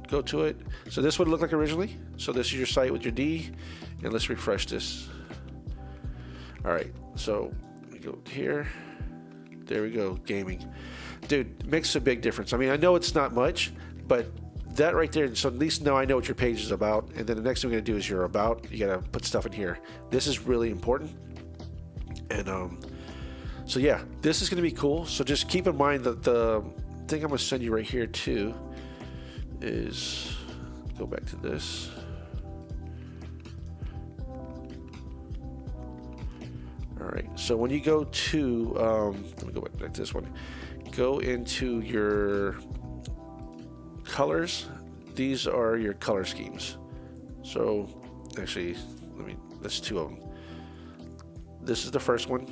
go to it. So this would look like originally. So this is your site with your D, and let's refresh this. All right, so we go here. There we go, gaming. Dude, makes a big difference. I mean, I know it's not much, but that right there, so at least now I know what your page is about. And then the next thing we're gonna do is your about. You gotta put stuff in here. This is really important. And so yeah, this is gonna be cool. So just keep in mind that the thing I'm gonna send you right here too is, go back to this. All right, so when you go to, let me go back to this one. Go into your colors. These are your color schemes. So actually, that's two of them. This is the first one,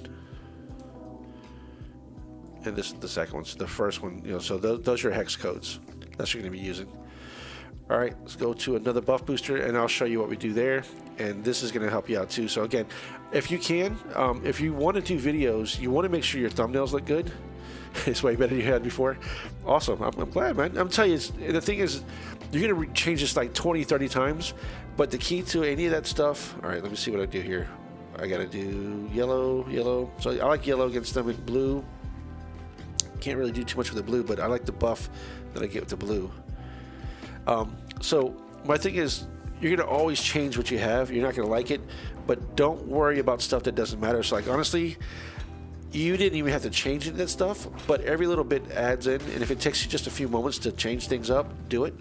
and this is the second one. So the first one, so those are your hex codes. That's what you're going to be using. All right, let's go to another buff booster, and I'll show you what we do there. And this is going to help you out too. So again, if you can, if you want to do videos, you want to make sure your thumbnails look good. It's way better than you had before. Awesome. I'm glad, man. I'm telling you, the thing is, you're going to change this like 20, 30 times. But the key to any of that stuff, all right, let me see what I do here. I got to do yellow, yellow. So I like yellow against them and blue. Can't really do too much with the blue, but I like the buff that I get with the blue. So my thing is, you're going to always change what you have. You're not going to like it, but don't worry about stuff that doesn't matter. So like, honestly, you didn't even have to change that stuff, but every little bit adds in. And if it takes you just a few moments to change things up, do it.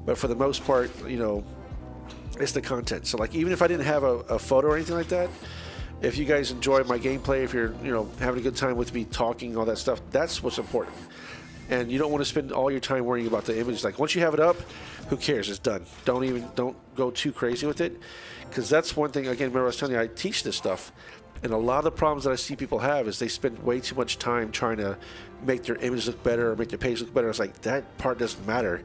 But for the most part, it's the content. So like, even if I didn't have a photo or anything like that, if you guys enjoy my gameplay, if you're, having a good time with me talking, all that stuff, that's what's important. And you don't want to spend all your time worrying about the image. Like, once you have it up, who cares? It's done. Don't go too crazy with it. Because that's one thing, again, remember I was telling you, I teach this stuff. And a lot of the problems that I see people have is they spend way too much time trying to make their image look better or make their page look better. It's like, that part doesn't matter.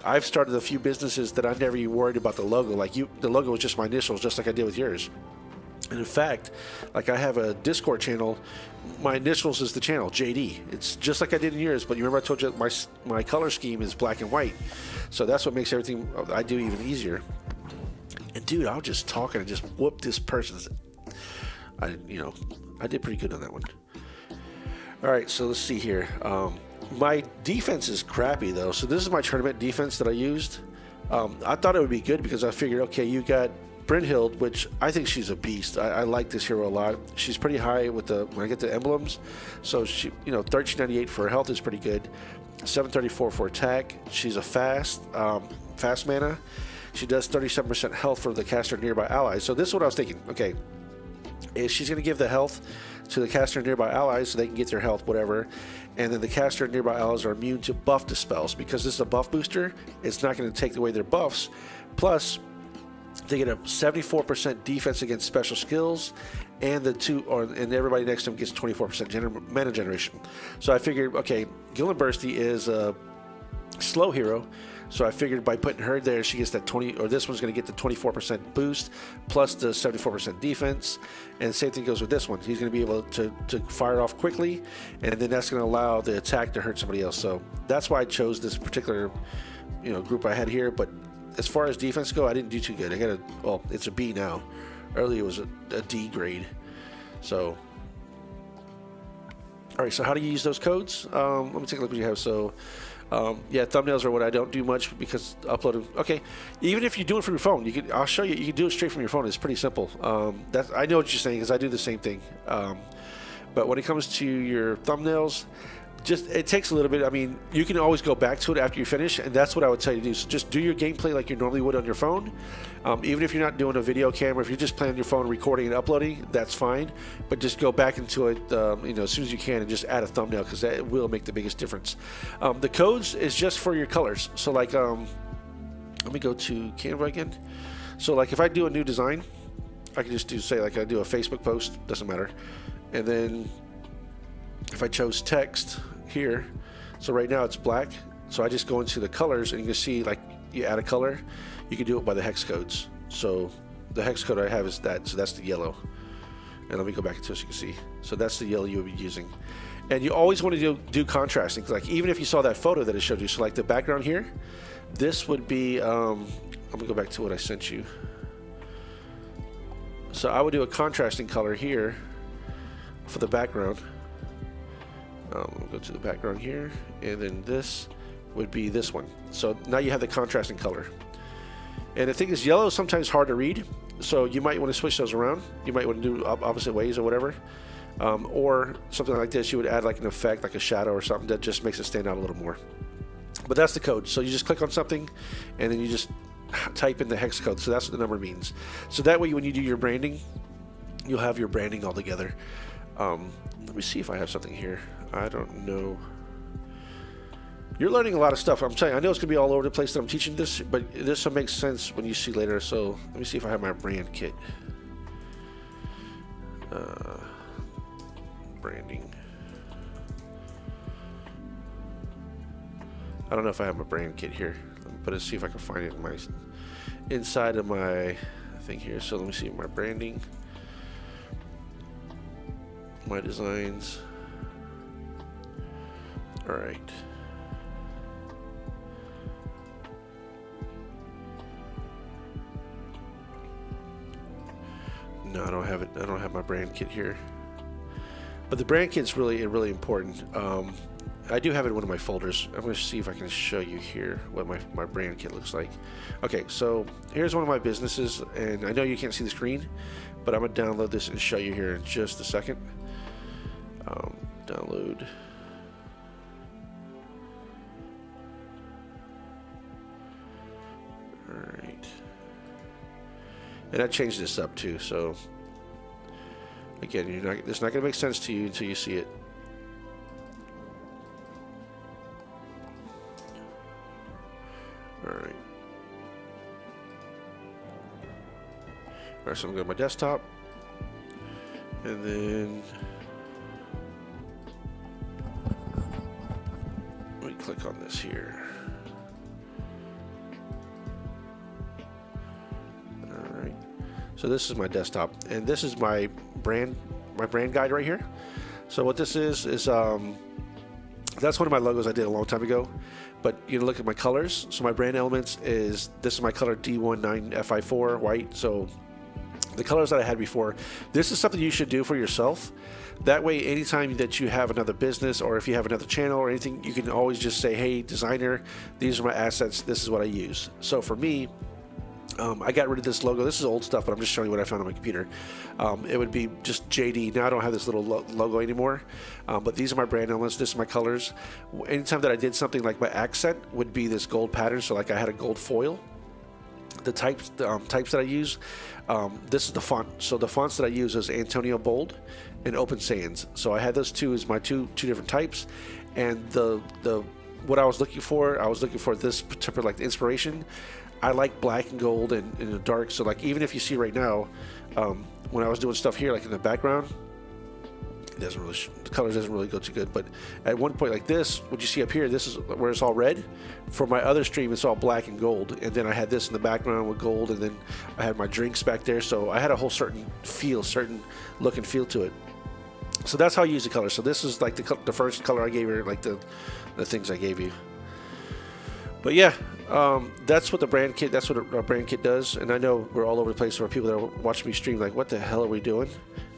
I've started a few businesses that I never even worried about the logo. Like, the logo was just my initials, just like I did with yours. And in fact, like, I have a Discord channel. My initials is the channel, JD. It's just like I did in yours, but you remember I told you my color scheme is black and white. So that's what makes everything I do even easier. And dude, I was just talking and just whoop this person's. I did pretty good on that one. All right, so let's see here. My defense is crappy though. So this is my tournament defense that I used. I thought it would be good because I figured, okay, you got Brynhild, which I think she's a beast. I like this hero a lot. She's pretty high with when I get the emblems. So she, 1398 for her health is pretty good. 734 for attack. She's a fast mana. She does 37% health for the caster nearby allies. So this is what I was thinking. Okay, is she's going to give the health to the caster nearby allies so they can get their health, whatever. And then the caster nearby allies are immune to buff dispels. Because this is a buff booster, it's not going to take away their buffs. Plus, they get a 74% defense against special skills, and and everybody next to them gets 24% mana generation. So I figured, okay, Gillen Bursty is a slow hero, so I figured by putting her there, she gets that 20, or this one's going to get the 24% boost plus the 74% defense. And the same thing goes with this one. He's going to be able to fire off quickly, and then that's going to allow the attack to hurt somebody else. So that's why I chose this particular, group I had here. But as far as defense go, I didn't do too good. I got it's a B now. Earlier it was a D grade. So, all right. So how do you use those codes? Let me take a look what you have. So, yeah, thumbnails are what I don't do much because uploading. Okay, even if you do it from your phone, I'll show you. You can do it straight from your phone. It's pretty simple. I know what you're saying because I do the same thing. But when it comes to your thumbnails, it takes a little bit. I mean, you can always go back to it after you finish, and that's what I would tell you to do. So just do your gameplay like you normally would on your phone. Even if you're not doing a video camera, if you're just playing on your phone, recording and uploading, that's fine. But just go back into it, as soon as you can, and just add a thumbnail because that will make the biggest difference. The codes is just for your colors. So like, let me go to Canva again. So like, if I do a new design, I can just say like I do a Facebook post, doesn't matter, and then if I chose text here, so right now it's black, so I just go into the colors and you can see like you add a color, you can do it by the hex codes. So the hex code I have is that, so that's the yellow, and let me go back into it so you can see. So that's the yellow you would be using, and you always want to do contrasting. Like even if you saw that photo that it showed you, so like the background here, this would be I'm gonna go back to what I sent you. So I would do a contrasting color here for the background. We'll go to the background here, and then this would be this one. So now you have the contrasting color. And the thing is, yellow is sometimes hard to read, so you might want to switch those around. You might want to do opposite ways or whatever. Or something like this, you would add like an effect, like a shadow or something that just makes it stand out a little more. But that's the code. So you just click on something, and then you just type in the hex code. So that's what the number means. So that way, when you do your branding, you'll have your branding all together. Let me see if I have something here. I don't know. You're learning a lot of stuff. I'm telling you, I know it's going to be all over the place that I'm teaching this, but this will make sense when you see later. So let me see if I have my brand kit. Branding. I don't know if I have my brand kit here, but let's see if I can find it in my inside of my thing here. So let me see my branding, my designs. All right. No, I don't have it. I don't have my brand kit here. But the brand kit's really important. I do have it in one of my folders. I'm going to see if I can show you here what my brand kit looks like. Okay, so here's one of my businesses, and I know you can't see the screen, but I'm going to download this and show you here in just a second. Download. All right. And I changed this up too, so again, it's not going to make sense to you until you see it. All right. All right, so I'm going to go to my desktop, and then let me click on this here. So this is my desktop, and this is my brand guide right here. So what this is that's one of my logos I did a long time ago. But you know, look at my colors. So my brand elements this is my color D19Fi4 white. So the colors that I had before. This is something you should do for yourself. That way, anytime that you have another business, or if you have another channel or anything, you can always just say, "Hey, designer, these are my assets. This is what I use." So for me, I got rid of this logo. This is old stuff, but I'm just showing you what I found on my computer. It would be just JD. Now I don't have this little logo anymore, but these are my brand elements. This is my colors. Anytime that I did something, like my accent would be this gold pattern. So like I had a gold foil. The types that I use, this is the font. So the fonts that I use is Antonio Bold and Open Sans. So I had those two as my two different types, and what I was looking for this particular, like, the inspiration. I like black and gold and the dark. So like, even if you see right now, when I was doing stuff here, like in the background, it doesn't really the colors doesn't really go too good. But at one point, like this, what you see up here, this is where it's all red. For my other stream, it's all black and gold, and then I had this in the background with gold, and then I had my drinks back there. So I had a whole certain look and feel to it. So that's how I use the color. So this is like the first color I gave her, like the things I gave you. But yeah, that's what that's what a brand kit does. And I know we're all over the place for people that are watching me stream, like, what the hell are we doing?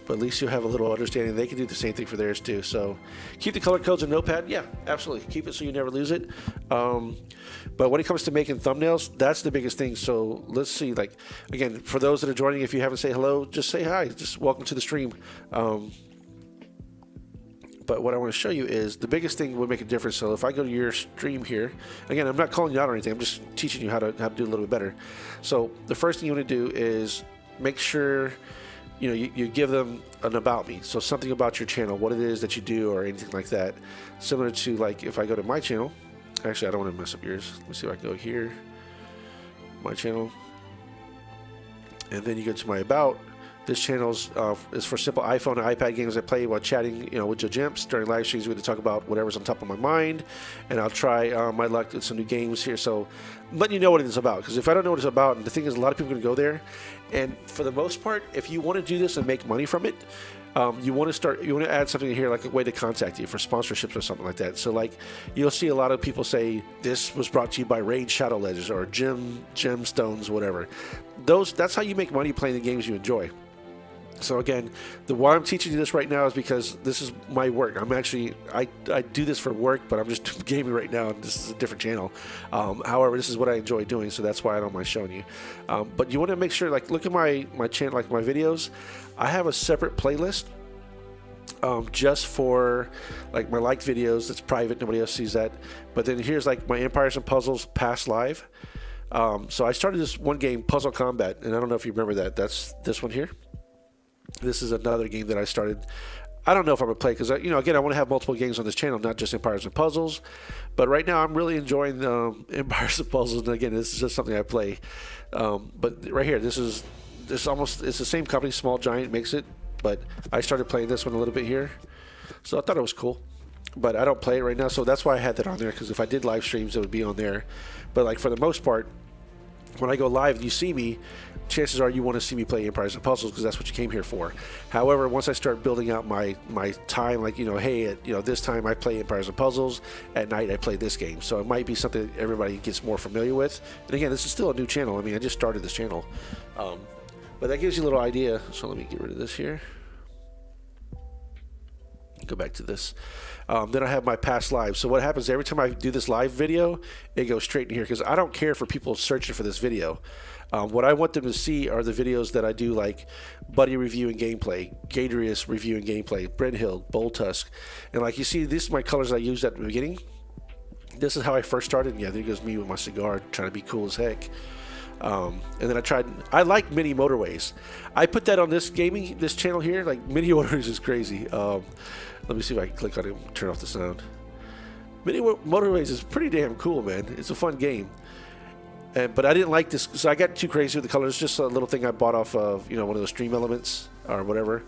But at least you have a little understanding. They can do the same thing for theirs too. So keep the color codes in Notepad. Yeah, absolutely. Keep it so you never lose it. But when it comes to making thumbnails, that's the biggest thing. So let's see, like, again, for those that are joining, if you haven't said hello, just say hi. Just welcome to the stream. But what I want to show you is the biggest thing would make a difference. So if I go to your stream here, again, I'm not calling you out or anything. I'm just teaching you how to do a little bit better. So the first thing you want to do is make sure you give them an about me. So something about your channel, what it is that you do, or anything like that. Similar to, like, if I go to my channel, actually I don't want to mess up yours. Let me see if I can go here, my channel, and then you go to my about. This channel is for simple iPhone and iPad games I play while chatting, with your Jimps during live streams. We get to talk about whatever's on top of my mind, and I'll try my luck with some new games here. So I'm letting you know what it is about, because if I don't know what it's about, and the thing is, a lot of people are going to go there, and for the most part, if you want to do this and make money from it, you want to add something in here, like a way to contact you for sponsorships or something like that. So like, you'll see a lot of people say, this was brought to you by Raid Shadow Legends or Gemstones, whatever. That's how you make money playing the games you enjoy. So again, why I'm teaching you this right now is because this is my work. I do this for work, but I'm just gaming right now, and this is a different channel. However, this is what I enjoy doing, so that's why I don't mind showing you. But you want to make sure, like, look at my channel, like my videos. I have a separate playlist just for, like, my liked videos. That's private, nobody else sees that. But then here's, like, my Empires and Puzzles past live. So I started this one game, Puzzle Combat, and I don't know if you remember that. That's this one here. This is another game that I started. I don't know if I'm gonna play because again, I want to have multiple games on this channel, not just Empires and Puzzles. But right now, I'm really enjoying Empires and Puzzles. And again, this is just something I play. But right here, it's the same company, Small Giant makes it. But I started playing this one a little bit here, so I thought it was cool. But I don't play it right now, so that's why I had that on there. Because if I did live streams, it would be on there. But like for the most part, when I go live and you see me, chances are you want to see me play Empires and Puzzles because that's what you came here for. However, once I start building out my time, like hey, at this time I play Empires and Puzzles, at night I play this game. So it might be something that everybody gets more familiar with. And again, this is still a new channel. I mean, I just started this channel, but that gives you a little idea. So let me get rid of this here. Go back to this. Then I have my past lives. So what happens every time I do this live video, it goes straight in here because I don't care for people searching for this video. What I want them to see are the videos that I do, like Buddy reviewing gameplay, Gadrius reviewing gameplay, Brent Hill, Bull Tusk. And like you see, these are my colors I used at the beginning. This is how I first started. And yeah, there goes me with my cigar trying to be cool as heck. And then I like mini motorways. I put that on this channel here. Like mini motorways is crazy. Let me see if I can click on it and turn off the sound. Mini motorways is pretty damn cool, man. It's a fun game. But I didn't like this, so I got too crazy with the colors. Just a little thing I bought off of one of those Stream Elements or whatever.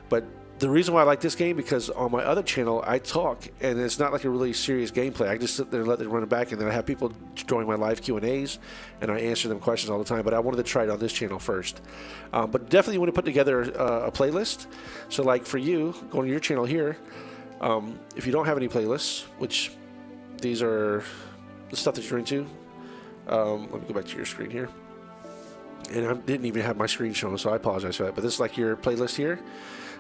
But the reason why I like this game, because on my other channel I talk and it's not like a really serious gameplay. I just sit there and let them run it back, and then I have people join my live Q&As and I answer them questions all the time. But I wanted to try it on this channel first. But definitely want to put together a playlist. So like for you, going to your channel here, if you don't have any playlists, which these are the stuff that you're into, let me go back to your screen here. And I didn't even have my screen shown, so I apologize for that. But this is like your playlist here.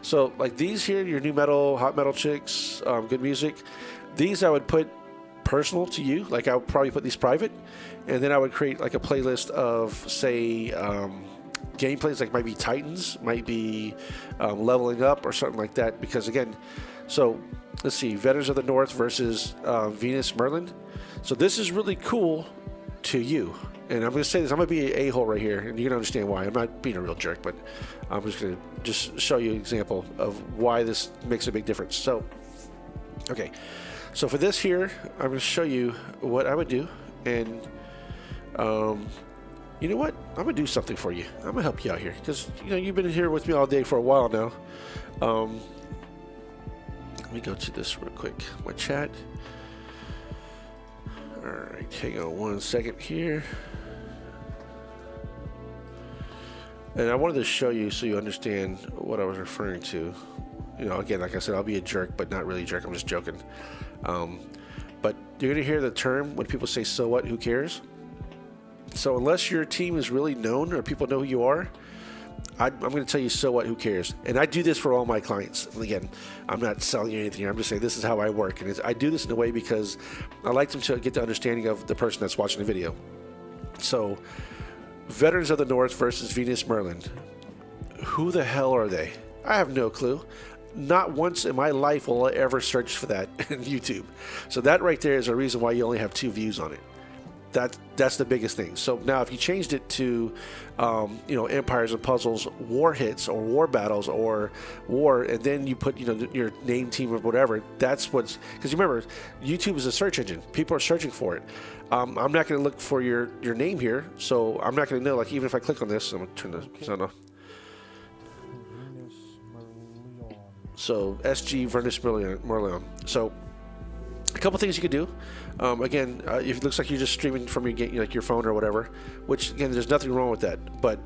So like these here, your new metal, hot metal chicks, good music. These I would put personal to you. Like I would probably put these private, and then I would create like a playlist of say gameplays, like might be Titans, might be leveling up or something like that. Because again, so let's see, Veterans of the North versus Venus Merlin. So this is really cool to you. And I'm going to say this, I'm going to be an a-hole right here, and you're going to understand why. I'm not being a real jerk, but I'm just going to show you an example of why this makes a big difference. So, okay. So for this here, I'm going to show you what I would do. And you know what? I'm going to do something for you. I'm going to help you out here because, you've been here with me all day for a while now. Let me go to this real quick. My chat. All right. Hang on one second here. And I wanted to show you so you understand what I was referring to. Again, like I said, I'll be a jerk, but not really a jerk. I'm just joking. But you're going to hear the term when people say, so what, who cares? So unless your team is really known or people know who you are, I'm going to tell you, so what, who cares? And I do this for all my clients. And again, I'm not selling you anything here. I'm just saying this is how I work. And I do this in a way because I like them to get the understanding of the person that's watching the video. So Veterans of the North versus Venus Merlin. Who the hell are they? I have no clue. Not once in my life will I ever search for that in YouTube. So that right there is a reason why you only have 2 views on it. That's the biggest thing. So now if you changed it to, Empires and Puzzles, war hits or war battles or war, and then you put, your name, team, or whatever, that's what's, because remember, YouTube is a search engine. People are searching for it. I'm not going to look for your name here, so I'm not going to know, like even if I click on this, I'm going to turn the sound off. So SG Venus Merlin. So a couple things you could do. Again, if it looks like you're just streaming from your game, like your phone or whatever, which again, there's nothing wrong with that. But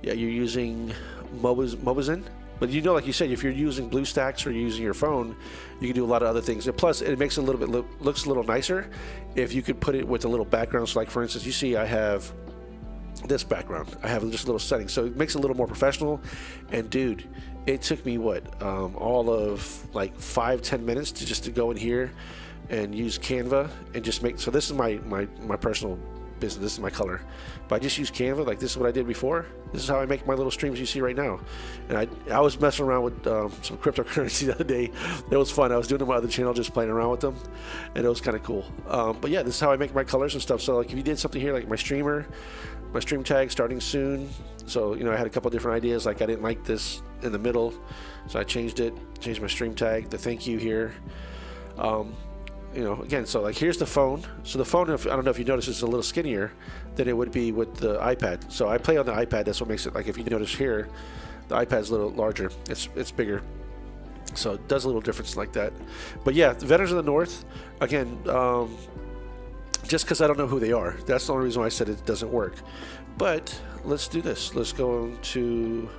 yeah, you're using Mobazin. But like you said, if you're using BlueStacks or you're using your phone, you can do a lot of other things. And plus, it makes it a little bit looks a little nicer if you could put it with a little background. So like for instance, you see I have this background. I have just a little setting, so it makes it a little more professional. And dude, it took me all of like 5-10 minutes to go in here and use Canva and just make. So this is my personal business. This is my color, but I just use Canva. Like this is what I did before. This is how I make my little streams you see right now. And I was messing around with some cryptocurrency the other day. It was fun. I was doing it on my other channel, just playing around with them, and it was kind of cool. But yeah, this is how I make my colors and stuff. So like if you did something here, like my streamer, my stream tag starting soon. So, you know, I had a couple different ideas. Like I didn't like this in the middle, so I changed my stream tag, the thank you here. You know, again, so like here's the phone. So the phone, I don't know if you notice, is a little skinnier than it would be with the iPad. So I play on the iPad. That's what makes it, like, if you notice here, the iPad's a little larger. It's bigger. So it does a little difference like that. But yeah, the Veterans of the North, again, just because I don't know who they are. That's the only reason why I said it doesn't work. But let's do this. Let's go to,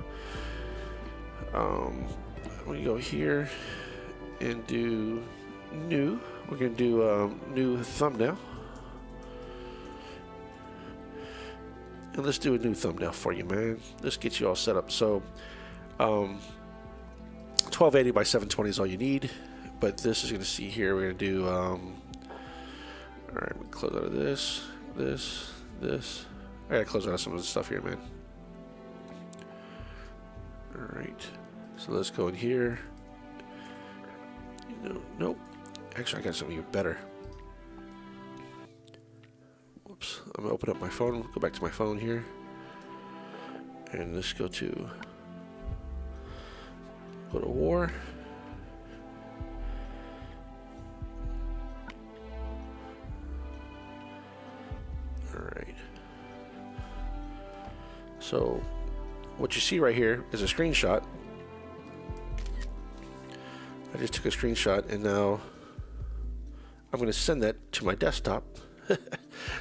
we go here and do new. We're going to do new thumbnail. And let's do a new thumbnail for you, man. Let's get you all set up. So 1280 by 720 is all you need. But this is going to see here. We're going to do, all right, we close out of this. I got to close out some of the stuff here, man. All right. So let's go in here. Nope. Actually, I got something even better. Whoops. I'm going to open up my phone. Go back to my phone here. And let's go to war. All right. So what you see right here is a screenshot. I just took a screenshot and now I'm going to send that to my desktop.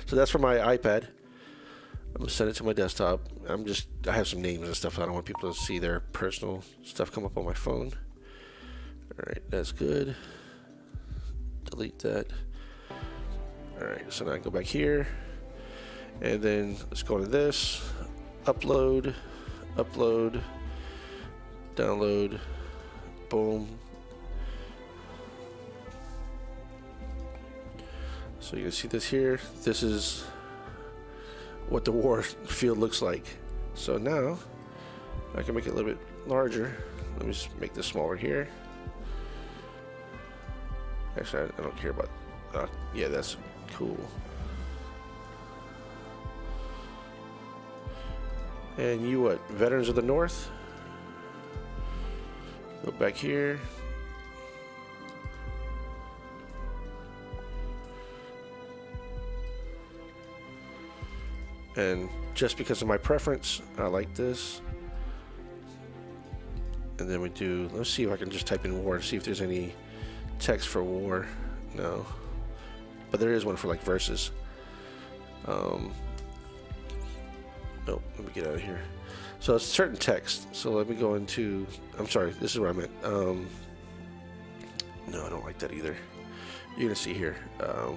So that's for my iPad. I'm going to send it to my desktop. I have some names and stuff. I don't want people to see their personal stuff come up on my phone. All right, that's good. Delete that. All right, so now I can go back here. And then let's go to this. Upload, download, boom. So you can see this here. This is what the war field looks like. So now I can make it a little bit larger. Let me just make this smaller here. Actually, I don't care about. Yeah, that's cool. And you what? Veterans of the North. Go back here. And just because of my preference, I like this. And then we do, let's see if I can just type in war and see if there's any text for war. No. But there is one for like verses. Nope, let me get out of here. So it's certain text. So let me go into, I'm sorry, this is where I meant. No, I don't like that either. You're gonna see here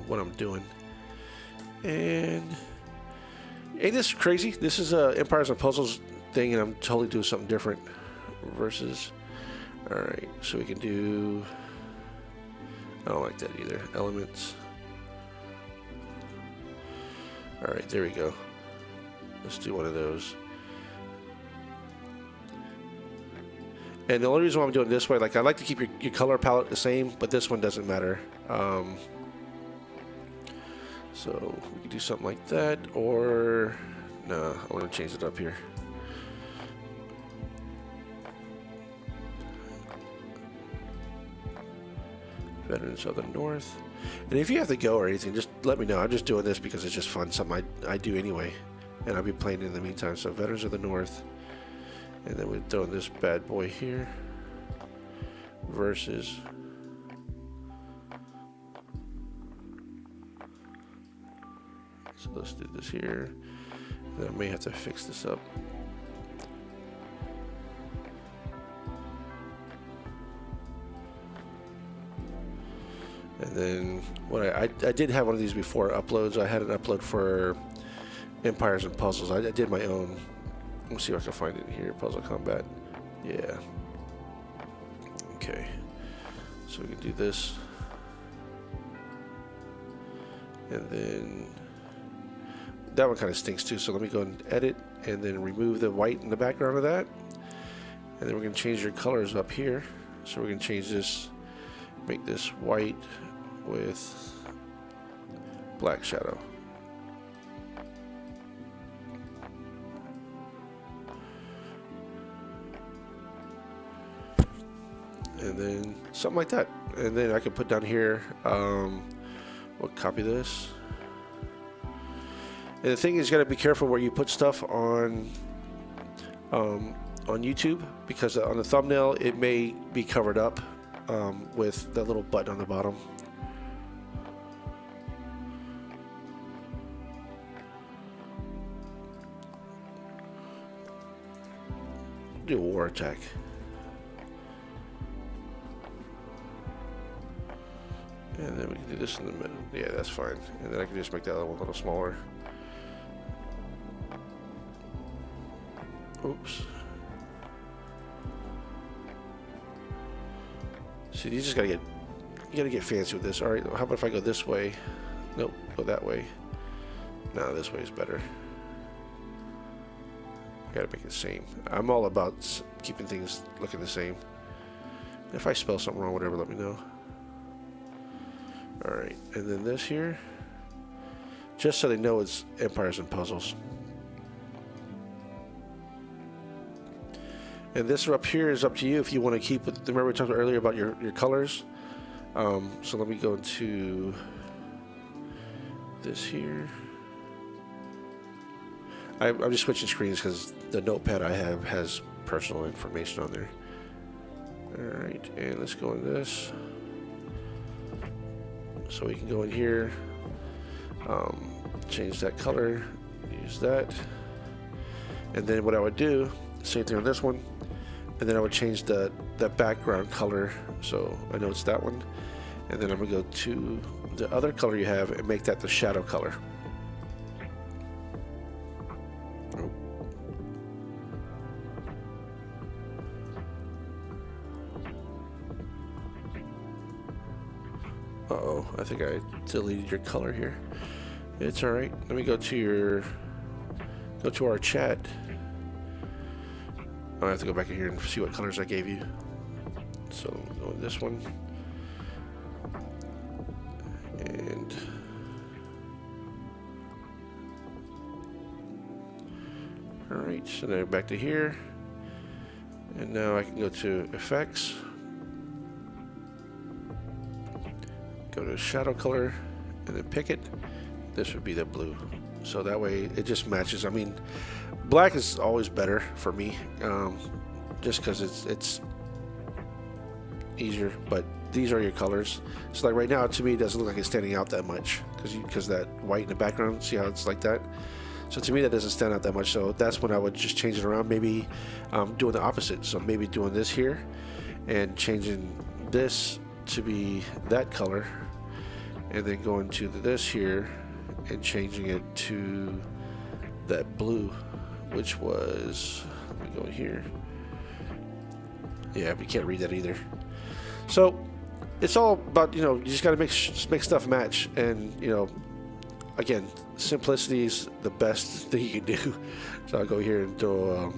what I'm doing. And ain't this crazy? This is a Empires and Puzzles thing, and I'm totally doing something different. Versus. All right, so we can do. I don't like that either. Elements. All right, there we go. Let's do one of those. And the only reason why I'm doing it this way, like I like to keep your color palette the same, but this one doesn't matter. So we can do something like that, or no, I want to change it up here. Veterans of the North. And if you have to go or anything, just let me know. I'm just doing this because it's just fun, something I do anyway, and I'll be playing in the meantime. So Veterans of the North, and then we throw this bad boy here. Versus. So let's do this here. Then I may have to fix this up. And then what I did have one of these before uploads. I had an upload for Empires and Puzzles. I did my own. Let's see if I can find it here. Puzzle Combat. Yeah. Okay. So we can do this. And then that one kind of stinks too, so let me go and edit and then remove the white in the background of that. And then we're going to change your colors up here. So we're going to change this, make this white with black shadow. and then something like that. And then I can put down here, we'll copy this. And the thing is, you gotta be careful where you put stuff on YouTube, because on the thumbnail it may be covered up with that little button on the bottom. Do a war attack. And then we can do this in the middle. Yeah, that's fine. And then I can just make that one a little smaller. Oops. See, you just gotta get fancy with this. All right, how about if I go this way? Nope, go that way. No, this way is better. Gotta make it the same. I'm all about keeping things looking the same. If I spell something wrong, whatever, let me know. Alright, and then this here, just so they know it's Empires and Puzzles. And this up here is up to you if you want to keep it. Remember we talked earlier about your colors? So let me go into this here. I'm just switching screens because the notepad I have has personal information on there. Alright, and let's go in this. So we can go in here, change that color, use that. And then what I would do, same thing on this one, and then I would change that background color so I know it's that one. And then I'm going to go to the other color you have and make that the shadow color. Uh-oh, I think I deleted your color here. It's alright. Let me go to our chat. I have to go back in here and see what colors I gave you. So, go with this one. And alright, so now back to here. And now I can go to effects. Go to shadow color and then pick it. This would be the blue. So that way it just matches. I mean, black is always better for me, just because it's easier. But these are your colors. So like right now, to me, it doesn't look like it's standing out that much because that white in the background. See how it's like that? So to me, that doesn't stand out that much. So that's when I would just change it around. Maybe doing the opposite. So maybe doing this here and changing this to be that color, and then going to this here and changing it to that blue, which was, let me go here. Yeah, but you can't read that either. So it's all about, you just got to make stuff match. And again, simplicity is the best thing you can do. So I'll go here and throw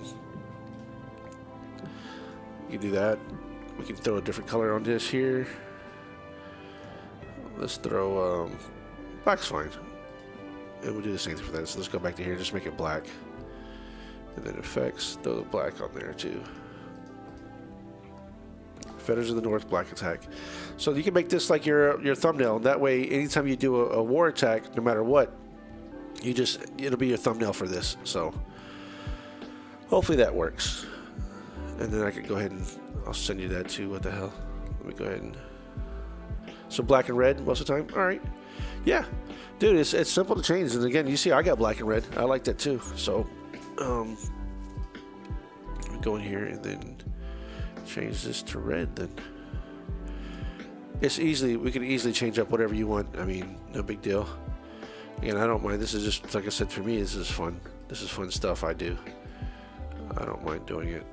you can do that. We can throw a different color on this here. Let's throw black's fine, and we'll do the same thing for that. So let's go back to here, just make it black, and then effects, throw the black on there too. Feathers of the North, black attack. So you can make this like your thumbnail. That way, anytime you do a war attack, no matter what, it'll be your thumbnail for this. So hopefully that works. And then I can go ahead and I'll send you that too. What the hell? Let me go ahead and. So black and red most of the time. All right. Yeah, dude, it's simple to change. And again, you see, I got black and red. I like that too. So, go in here and then change this to red. Then we can easily change up whatever you want. I mean, no big deal. Again, I don't mind. This is just, like I said, for me, this is fun. This is fun stuff I do. I don't mind doing it.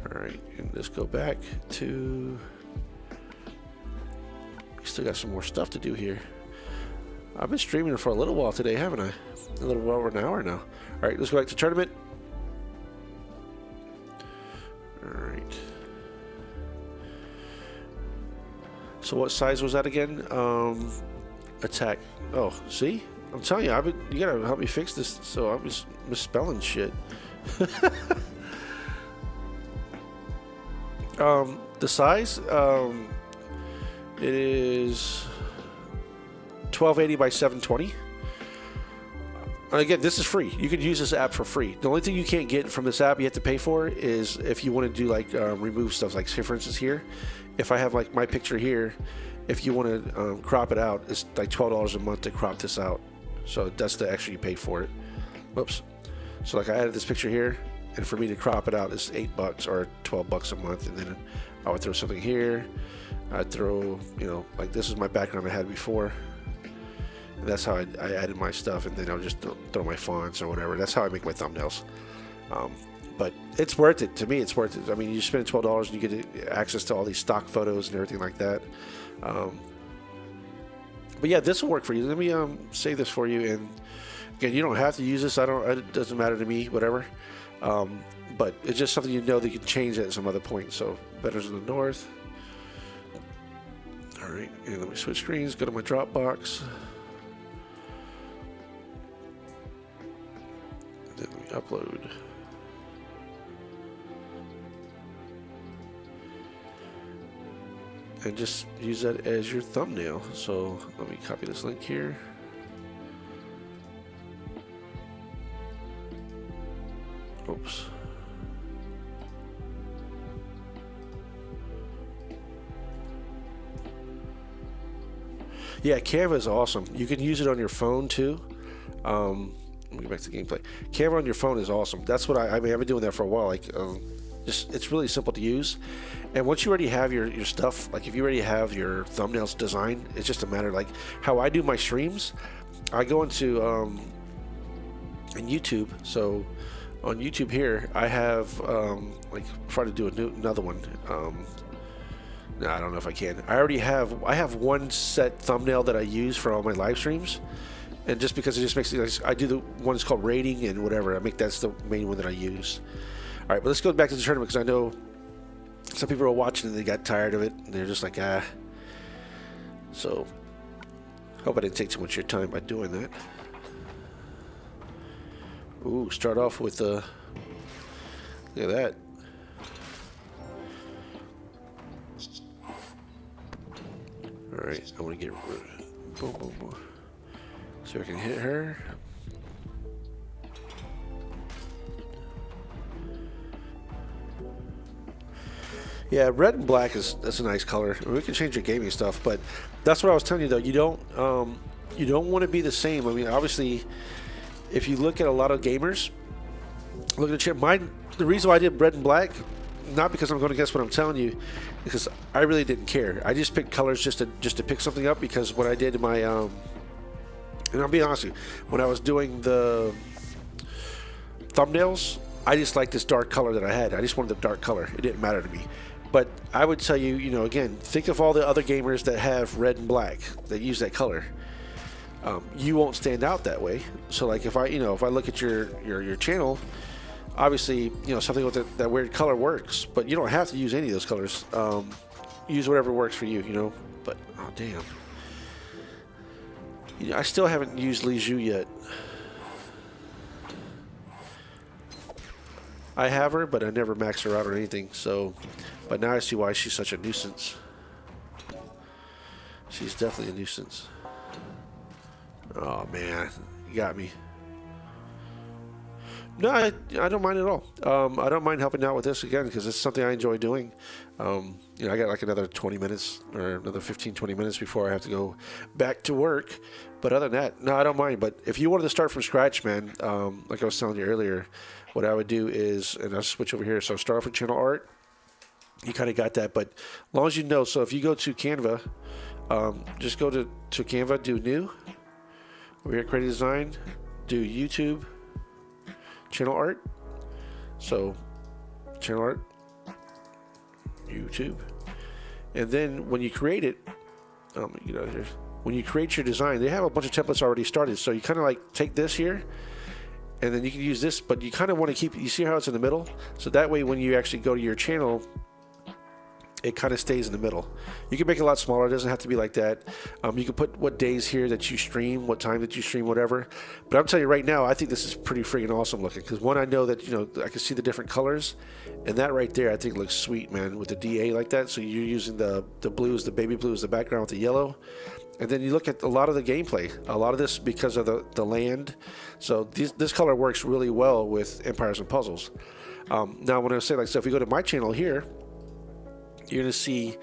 Alright, and let's go back to... Still got some more stuff to do here. I've been streaming for a little while today, haven't I? A little over an hour now. Alright, let's go back to tournament. Alright. So what size was that again? attack. Oh, see? I'm telling you, you gotta help me fix this. So I'm just misspelling shit. The size, it is 1280 by 720. And again, this is free. You can use this app for free. The only thing you can't get from this app you have to pay for is if you want to do like remove stuff. Like, say for instance here, if I have like my picture here, if you want to crop it out, it's like $12 a month to crop this out. So that's the extra you pay for it. Whoops. So like I added this picture here, and for me to crop it out is $8 or $12 a month. And then I would throw something here. I'd throw, you know, like this is my background I had before. And that's how I added my stuff, and then I'll just throw my fonts or whatever. That's how I make my thumbnails. But it's worth it. To me, it's worth it. I mean, you spend $12 and you get access to all these stock photos and everything like that. But yeah, this will work for you. Let me save this for you. And again, you don't have to use this. It doesn't matter to me, whatever. But it's just something you know that you can change at some other point. So better's in the north. All right, and let me switch screens. Go to my Dropbox. And then we upload. And just use that as your thumbnail. So let me copy this link here. Oops. Yeah, Canva is awesome. You can use it on your phone too. Let me get back to gameplay. Canva on your phone is awesome. That's what I mean, I've been doing that for a while. Like, it's really simple to use. And once you already have your stuff, like if you already have your thumbnails designed, it's just a matter, like how I do my streams. I go into in YouTube. So on YouTube here, I have like try to do another one. No, I don't know if I can. I have one set thumbnail that I use for all my live streams, and just because it just makes it, I do the one that's called rating and whatever. That's the main one that I use. All right, but let's go back to the tournament, because I know some people are watching and they got tired of it and they're just like, ah. So hope I didn't take too much of your time by doing that. Ooh, start off with look at that. All right, I want to get boom, boom, boom, so I can hit her. Yeah, red and black that's a nice color. We can change your gaming stuff, but that's what I was telling you though. You don't want to be the same. I mean, obviously, if you look at a lot of gamers, look at the reason why I did red and black, not because I'm going to guess what I'm telling you, because I really didn't care. I just picked colors just to pick something up, because what I did in my and I'll be honest with you, when I was doing the thumbnails, I just liked this dark color that I had. I just wanted the dark color. It didn't matter to me. But I would tell you, again, think of all the other gamers that have red and black that use that color. You won't stand out that way. So like if I look at your channel, obviously, something with that weird color works, but you don't have to use any of those colors. Use whatever works for you, But oh damn, I still haven't used Li Zhu yet. I have her, but I never max her out or anything. So, but now I see why she's such a nuisance. She's definitely a nuisance. Oh man, you got me. No, I don't mind at all. I don't mind helping out with this again, because it's something I enjoy doing. I got like another 20 minutes or another 15, 20 minutes before I have to go back to work. But other than that, no, I don't mind. But if you wanted to start from scratch, man, like I was telling you earlier, what I would do is, and I'll switch over here. So start off with channel art. You kind of got that, but as long as you know. So if you go to Canva, just go to Canva, do new. Over here, create a design, do YouTube, channel art. So channel art, YouTube, and then when you create it, when you create your design, they have a bunch of templates already started. So you kind of like take this here, and then you can use this, but you kind of want to keep, you see how it's in the middle? So that way when you actually go to your channel, it kind of stays in the middle. You can make it a lot smaller. It doesn't have to be like that. You can put what days here that you stream, what time that you stream, whatever. But I'm telling you right now, I think this is pretty freaking awesome looking. Because one, I know that, you know, I can see the different colors. And that right there, I think looks sweet, man, with the DA like that. So you're using the blues, the baby blue is the background with the yellow. And then you look at a lot of the gameplay. A lot of this because of the land. So this color works really well with Empires and Puzzles. Now, when I say like, so if you go to my channel here, you're going to see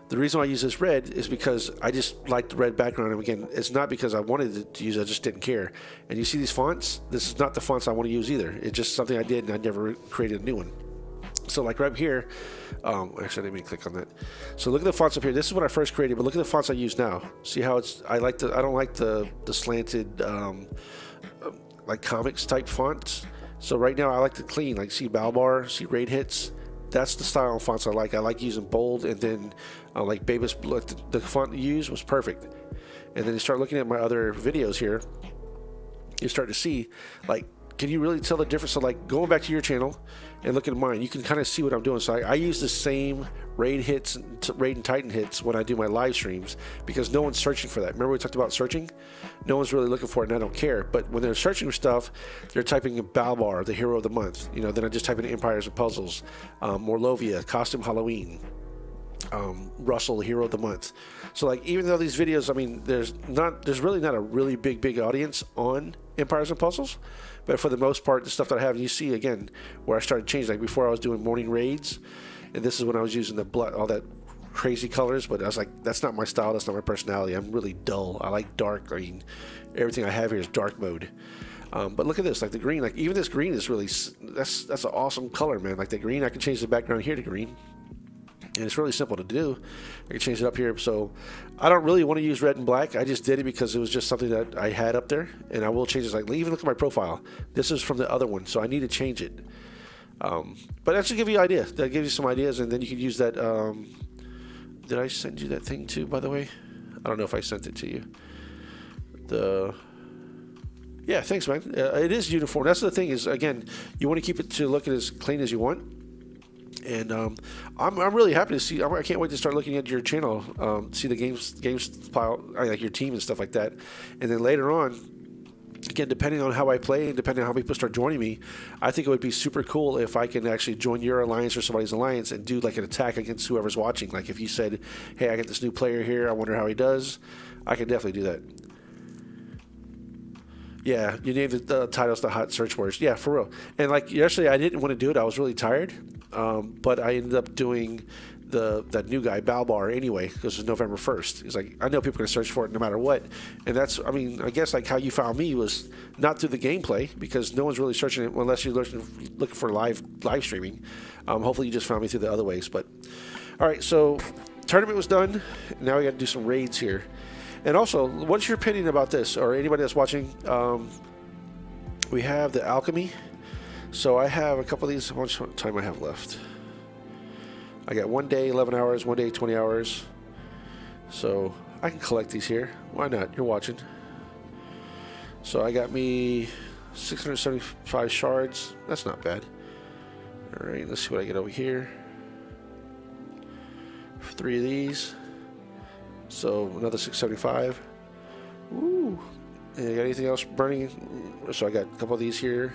the reason why I use this red is because I just like the red background. And again, it's not because I wanted to use it, I just didn't care. And you see these fonts? This is not the fonts I want to use either. It's just something I did and I never created a new one. So like right here, actually I didn't mean to click on that. So look at the fonts up here. This is what I first created, but look at the fonts I use now. See how I don't like the slanted like comics type fonts. So right now I like to clean, like see Balbar, see raid hits. That's the style of fonts I like. I like using bold, and then like Babus, the font you use was perfect. And then you start looking at my other videos here, you start to see, like, can you really tell the difference? So like going back to your channel and look at mine, you can kind of see what I'm doing. So I use the same raid hits, raid and Titan hits when I do my live streams, because no one's searching for that. Remember we talked about searching? No one's really looking for it, and I don't care. But when they're searching for stuff, they're typing in Balbar, the hero of the month. You know, then I just type in Empires and Puzzles, Morlovia, Costume Halloween, Russell, the hero of the month. So like, even though these videos, I mean, there's really not a really big audience on Empires and Puzzles, but for the most part, the stuff that I have, you see again where I started changing. Like before, I was doing morning raids, and this is when I was using the blood, all that crazy colors. But I was like, that's not my style. That's not my personality. I'm really dull. I like dark. I mean, everything I have here is dark mode. But look at this, like the green. Like even this green is really that's an awesome color, man. Like the green, I can change the background here to green. And it's really simple to do. I can change it up here. So I don't really want to use red and black. I just did it because it was just something that I had up there. And I will change this. Like, even look at my profile. This is from the other one, so I need to change it. But that should give you an idea. That gives you some ideas, and then you can use that. Did I send you that thing too, by the way? I don't know if I sent it to you. Yeah, thanks, man. It is uniform. That's the thing is, again, you want to keep it to looking as clean as you want. And I'm really happy to see. I can't wait to start looking at your channel, see the games file, like your team and stuff like that. And then later on, again, depending on how I play and depending on how people start joining me, I think it would be super cool if I can actually join your alliance or somebody's alliance and do like an attack against whoever's watching. Like if you said, "Hey, I got this new player here. I wonder how he does," I can definitely do that. Yeah, you named the titles the hot search words. Yeah, for real. And like yesterday, I didn't want to do it. I was really tired. But I ended up doing that new guy, Balbar, anyway, because it was November 1st. He's like, I know people are going to search for it no matter what. And that's, I mean, I guess like how you found me was not through the gameplay, because no one's really searching it unless you're looking for live streaming. Hopefully you just found me through the other ways. But all right, so tournament was done. Now we got to do some raids here. And also, what's your opinion about this, or anybody that's watching? We have the alchemy. So I have a couple of these. How much time I have left? I got 1 day, 11 hours, 1 day, 20 hours. So I can collect these here. Why not? You're watching. So I got me 675 shards. That's not bad. All right, let's see what I get over here. 3 of these. So another 675. Ooh. And you got anything else burning? So I got a couple of these here.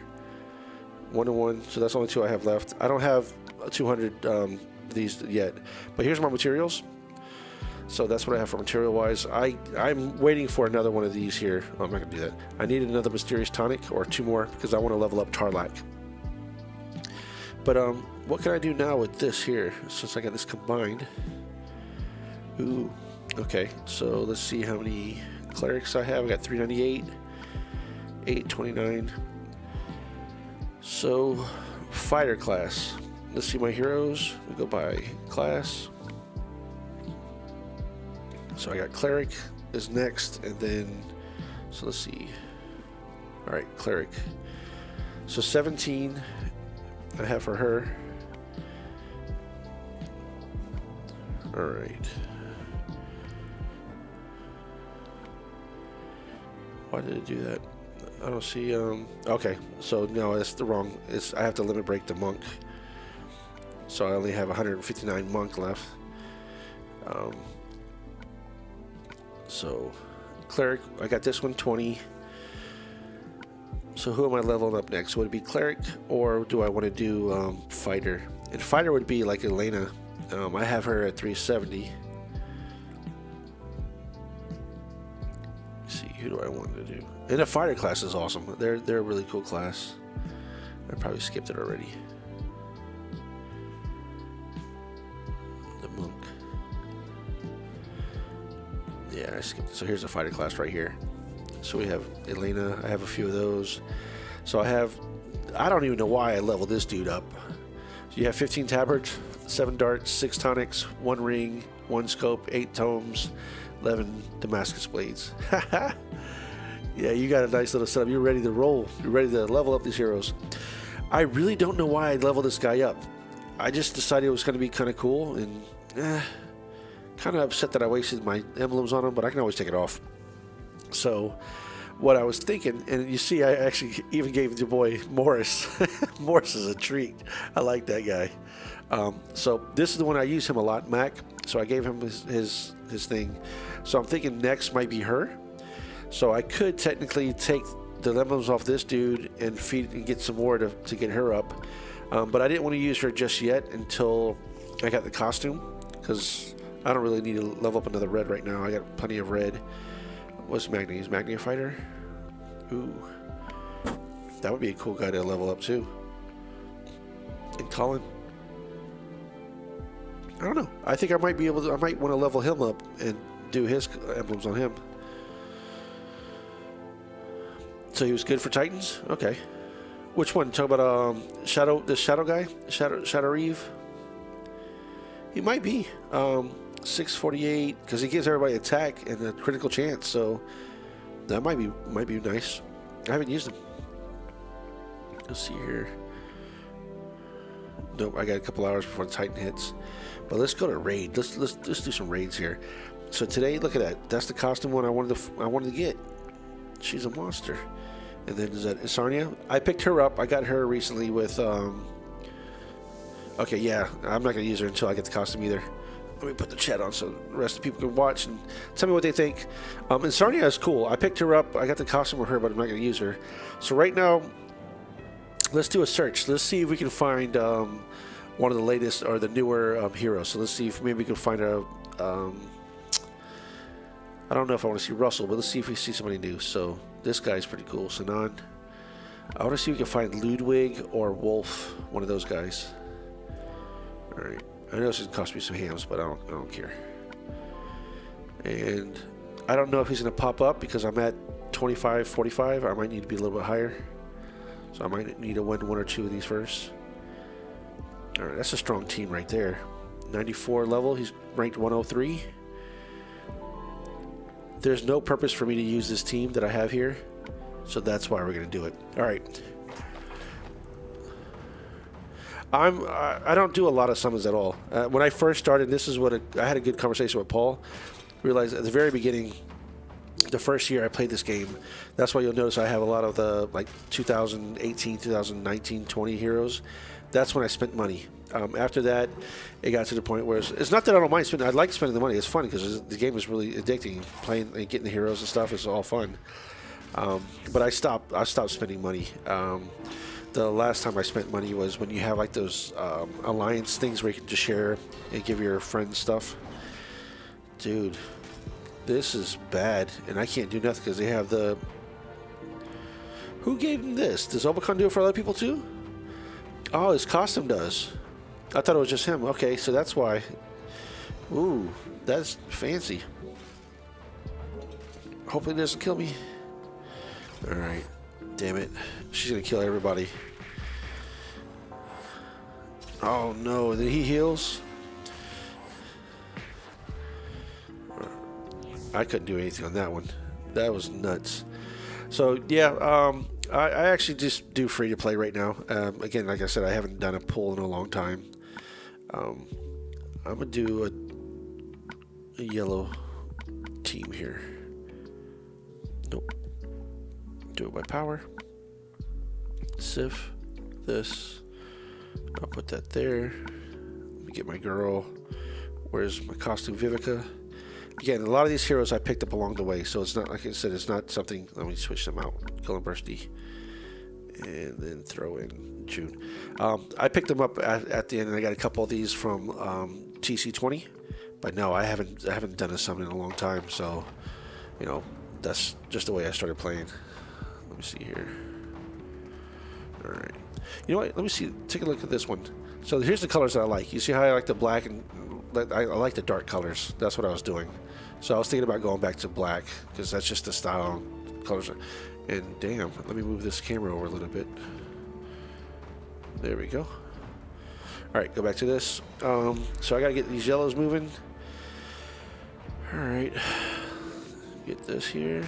1-1, so that's only 2 I have left. I don't have 200 of these yet, but here's my materials. So that's what I have for material wise. I'm waiting for another one of these here. Oh, I'm not gonna do that. I need another mysterious tonic or 2 more because I want to level up Tarlac. But what can I do now with this here since I got this combined? Ooh, okay. So let's see how many clerics I have. I got 398, 829. So, fighter class. Let's see my heroes. We go by class. So I got cleric is next, and then, so let's see. All right, cleric. So 17 I have for her. All right. Why did it do that? I don't see, okay, so no, that's the wrong, I have to limit break the monk. So I only have 159 monk left. Um, so cleric, I got this one 20. So who am I leveling up next? Would it be cleric, or do I want to do fighter? And fighter would be like Elena. I have her at 370. Let's see, who do I want to do? And the fighter class is awesome. They're a really cool class. I probably skipped it already. The monk. Yeah, I skipped it. So here's the fighter class right here. So we have Elena. I have a few of those. So I don't even know why I leveled this dude up. So you have 15 tabards, 7 darts, 6 tonics, 1 ring, 1 scope, 8 tomes, 11 Damascus blades. Yeah, you got a nice little setup. You're ready to roll. You're ready to level up these heroes. I really don't know why I leveled this guy up. I just decided it was going to be kind of cool, and kind of upset that I wasted my emblems on him, but I can always take it off. So what I was thinking, and you see I actually even gave the boy Morris. Morris is a treat. I like that guy. So this is the one I use him a lot, Mac. So I gave him his thing. So I'm thinking next might be her. So I could technically take the emblems off this dude and feed and get some more to get her up. But I didn't want to use her just yet until I got the costume, because I don't really need to level up another red right now. I got plenty of red. What's Magni? Is Magni a fighter? Ooh. That would be a cool guy to level up too. And Colin. I don't know. I think I might be able to, I might want to level him up and do his emblems on him. So he was good for Titans? Okay. Which one? Talk about this Shadow guy? Shadow Reeve? He might be. 648, because he gives everybody attack and a critical chance, so that might be nice. I haven't used him. Let's see here. Nope, I got a couple hours before the Titan hits. But let's go to raid. Let's do some raids here. So today, look at that. That's the costume one I wanted to get. She's a monster. And then is that Isarnia? I picked her up. I got her recently with okay, yeah. I'm not gonna use her until I get the costume either. Let me put the chat on so the rest of the people can watch and tell me what they think. And Sarnia is cool. I picked her up. I got the costume with her, but I'm not going to use her. So right now, let's do a search. Let's see if we can find one of the latest or the newer heroes. So let's see if maybe we can find a... I don't know if I want to see Russell, but let's see if we see somebody new. So this guy's pretty cool. Sinan. I want to see if we can find Ludwig or Wolf, one of those guys. All right. I know this is going to cost me some hams, but I don't care. And I don't know if he's going to pop up because I'm at 25, 45. I might need to be a little bit higher. So I might need to win 1 or 2 of these first. All right, that's a strong team right there. 94 level. He's ranked 103. There's no purpose for me to use this team that I have here. So that's why we're going to do it. All right. I don't do a lot of summons at all. When I first started, this is what I had a good conversation with Paul. Realized at the very beginning, the first year I played this game, that's why you'll notice I have a lot of the like 2018, 2019, 20 heroes. That's when I spent money. After that, it got to the point where it's not that I don't mind spending. I like spending the money. It's fun because the game is really addicting. Playing and getting the heroes and stuff is all fun. But I stopped spending money. The last time I spent money was when you have like those alliance things where you can just share and give your friends stuff. Dude, this is bad, and I can't do nothing because they have the... Who gave him this? Does Obacon do it for other people too? Oh, his costume does. I thought it was just him. Okay, so that's why. Ooh, that's fancy. Hopefully it doesn't kill me. Alright. Damn it. She's going to kill everybody. Oh, no. Then he heals. I couldn't do anything on that one. That was nuts. So, yeah. I actually just do free to play right now. Again, like I said, I haven't done a pull in a long time. I'm going to do a yellow team here. Nope. Do it by power. Sif. This. I'll put that there. Let me get my girl. Where's my costume Vivica? Again, a lot of these heroes I picked up along the way, so it's not, like I said, it's not something. Let me switch them out. Golden Bursty, and then throw in June. I picked them up at the end, and I got a couple of these from TC20. But no, I haven't done a summon in a long time, so you know that's just the way I started playing. Let me see here. All right, you know what? Let me see. Take a look at this one. So here's the colors that I like. You see how I like the black, and I like the dark colors. That's what I was doing. So I was thinking about going back to black because that's just the style colors. And damn, let me move this camera over a little bit. There we go. All right, go back to this. So I gotta get these yellows moving. All right, get this here.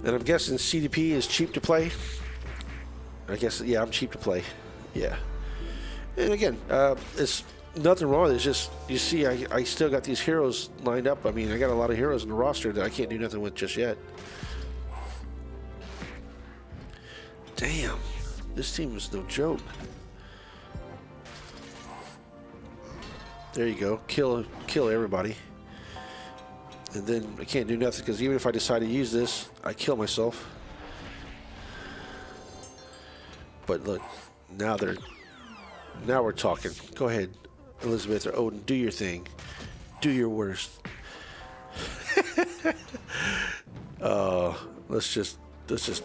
And I'm guessing CDP is cheap to play. I guess, yeah, I'm cheap to play. Yeah. And again, it's nothing wrong. It's just, you see, I still got these heroes lined up. I mean, I got a lot of heroes in the roster that I can't do nothing with just yet. Damn. This team is no joke. There you go. Kill everybody. And then I can't do nothing because even if I decide to use this, I kill myself. But look, now we're talking. Go ahead, Elizabeth or Odin, do your thing. Do your worst. Let's just